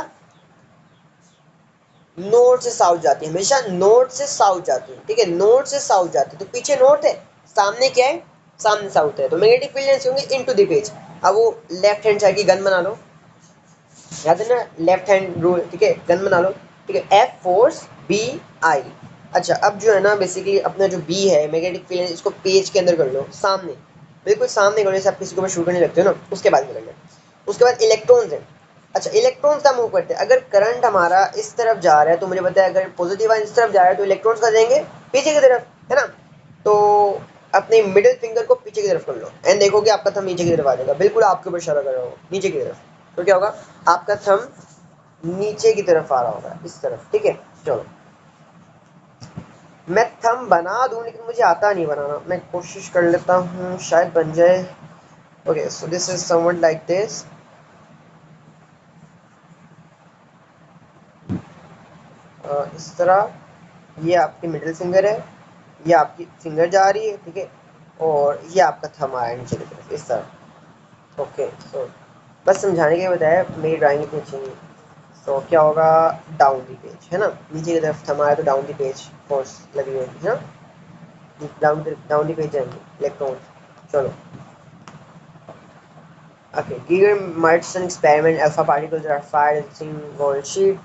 नॉर्थ से साउथ जाती है, हमेशा नॉर्थ से साउथ जाती है, ठीक है, नॉर्थ से साउथ जाती है। तो पीछे नॉर्थ है, सामने क्या है, सामने साउथ है, तो मैग्नेटिक फील्ड लाइंस होंगे इनटू द पेज। अब वो लेफ्ट हैंड साइड की गन बना लो, याद है ना लेफ्ट हैंड रूल, ठीक है, गन बना लो, ठीक है, एफ फोर्स बी आई। अच्छा अब जो है ना बेसिकली अपना जो बी है मैग्नेटिक फील्ड इसको पेज के अंदर कर लो, सामने, बिल्कुल सामने करो, जैसे आप किसी को भी शूट करने लगते हो ना उसके बाद में करना। उसके बाद इलेक्ट्रॉन्स है। अच्छा इलेक्ट्रॉन्स का मूव करते हैं, अगर करंट हमारा इस तरफ जा रहा है तो मुझे पता है अगर पॉजिटिव आयन इस तरफ जा रहा है तो इलेक्ट्रॉन्स का जाएंगे पीछे की तरफ, है ना। तो अपने मिडिल फिंगर को पीछे की तरफ कर लो एंड देखोगे आपका थंब नीचे की तरफ आ जाएगा, बिल्कुल आपके ऊपर इशारा कर रहा होगा नीचे की तरफ। तो क्या होगा, आपका थंब नीचे की तरफ आ रहा होगा इस तरफ, ठीक है। चलो मैं थंब बना दूं लेकिन मुझे आता नहीं बनाना, मैं कोशिश कर लेता हूँ शायद बन जाए। Okay so this is someone like this, इस तरह। ये आपकी मिडिल फिंगर है, ये आपकी फिंगर जा रही है, ठीक है, और ये आपका थंब आ रहा है नीचे की तरफ इस तरह। ओके सो बस समझाने के लिए बताया, मेरी ड्राइंग इतनी अच्छी नहीं। तो क्या होगा, डाउन दी पेज है ना, नीचे की तरफ थंब आया तो डाउन दी पेज फोर्स लगी हुई है ना, डाउन दी पेज जाएंगे इलेक्ट्रॉन। चलो okay, Giger Martin experiment alpha particles are fired in thin gold sheet.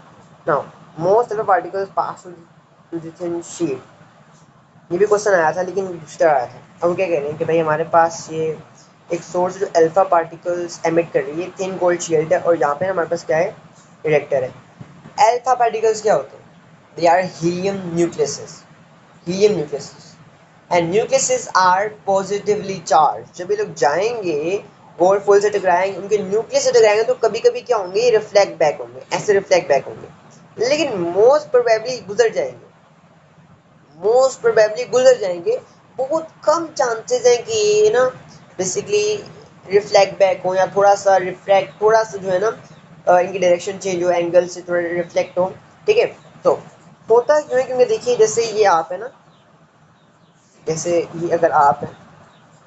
Now most alpha particles pass to the thin sheet. ये भी क्वेश्चन आया था लेकिन दूसरा आया था। अब क्या कह रहे हैं कि भाई हमारे पास ये एक सोर्स जो अल्फा पार्टिकल्स एमिट कर रही है, थिन गोल्ड शील्ड है, और यहाँ पे हमारे पास क्या है, रिएक्टर है। अल्फा पार्टिकल्स क्या होते हैं, they are helium nucleuses, helium nucleuses and nucleuses are positively charge. जब ये लोग जाएंगे गोल्ड फुल से टकराएंगे, उनके न्यूक्लियस से टकराएंगे तो कभी कभी क्या होंगे, रिफ्लेक्ट बैक होंगे, ऐसे रिफ्लेक्ट बैक होंगे, लेकिन मोस्ट प्रोबेबली गुजर जाएंगे, मोस्ट प्रोबेबली गुजर जाएंगे। बहुत कम चांसेस हैं कि ये ना बेसिकली रिफ्लेक्ट बैक हो या थोड़ा सा रिफ्लेक्ट, थोड़ा सा जो है ना इनकी डायरेक्शन चेंज हो, एंगल से थोड़ा रिफ्लेक्ट हो, ठीक है। तो होता क्यों है, क्योंकि देखिए जैसे ये आप है ना, जैसे ये अगर आप है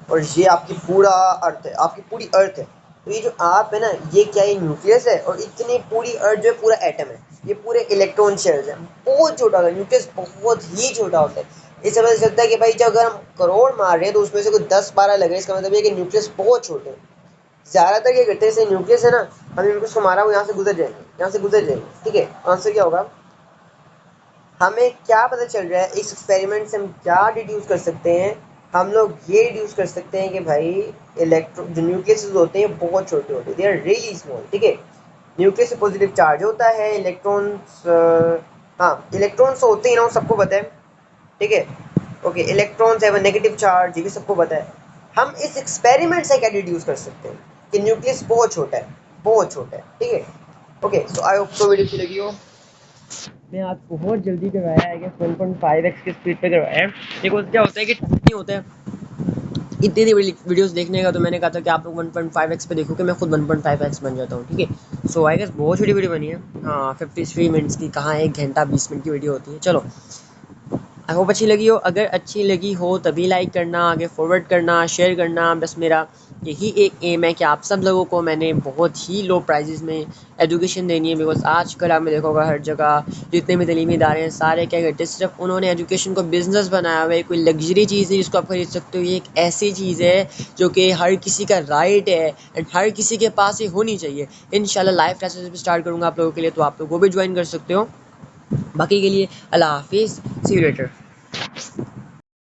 और ये आपकी पूरा अर्थ है, आपकी पूरी अर्थ है, तो ये जो आप है ना ये क्या है, न्यूक्लियस है, और इतनी पूरी अर्थ जो है पूरा एटम है, ये पूरे इलेक्ट्रॉन शेल्स हैं, बहुत छोटा होता है न्यूक्लियस, बहुत ही छोटा होता है। इस समझ सकता है कि भाई जब अगर हम करोड़ मार रहे हैं तो उसमें से कुछ 10-12 लग रहे हैं, इसका मतलब ये कि न्यूक्लियस बहुत छोटे हैं। ज़्यादातर ये करते हैं, जैसे न्यूक्लियस है ना, हम न्यूक्लियस को मारा वो यहाँ से गुजर जाएंगे, यहाँ से गुजर जाएंगे, ठीक है। आंसर क्या होगा, हमें क्या पता चल रहा है इस एक्सपेरिमेंट से, हम क्या डिड्यूस कर सकते हैं, हम लोग ये डिड्यूस कर सकते हैं कि भाई इलेक्ट्रो जो न्यूक्लियस होते हैं बहुत छोटे होते हैं, दे आर रियली स्मॉल, ठीक है। न्यूक्लियस से पॉजिटिव चार्ज होता है, इलेक्ट्रॉन्स, हाँ इलेक्ट्रॉन्स होते हैं ना, वो सबको पता है, ठीक है। Okay electrons have a negative charge, ये भी सबको पता है। हम इस एक्सपेरिमेंट से क्या डिड्यूस कर सकते हैं कि न्यूक्लियस बहुत छोटा है, बहुत छोटा है, ठीक है। Okay so I hope so video अच्छी लगी हो। मैं आज बहुत जल्दी करवाया है, 1.5x की स्पीड पे करवाया है। देखो क्या होता है कि टाइम नहीं होता है इतनी सी वीडियोस देखने का, तो मैंने कहा था कि आप लोग 1.5x पे देखो कि मैं खुद 1.5x बन जाता हूँ, ठीक है। सो आई गेस बहुत छोटी वीडियो बनी है, हाँ 53 मिनट्स की, कहाँ 1 घंटा 20 मिनट की वीडियो होती है। चलो आई होप अच्छी लगी हो, अगर अच्छी लगी हो तभी लाइक करना, आगे फॉरवर्ड करना, शेयर करना। बस मेरा यही एक एम है कि आप सब लोगों को मैंने बहुत ही लो प्राइजेस में एजुकेशन देनी है, बिकॉज आजकल आपने देखा होगा हर जगह जितने भी तलीमी इदारे हैं सारे क्या करते हैं, सिर्फ उन्होंने एजुकेशन को बिजनेस बनाया हुआ है। कोई लग्जरी चीज़ है जिसको आप खरीद सकते हो, ये एक ऐसी चीज़ है जो कि हर किसी का राइट है एंड हर किसी के पास ये होनी चाहिए। इंशाल्लाह लाइव क्लासेस भी स्टार्ट करूँगा आप लोगों के लिए, तो आप लोग वो भी ज्वाइन कर सकते हो। बाकी के लिए अल्लाह हाफिज़, सी यू लेटर।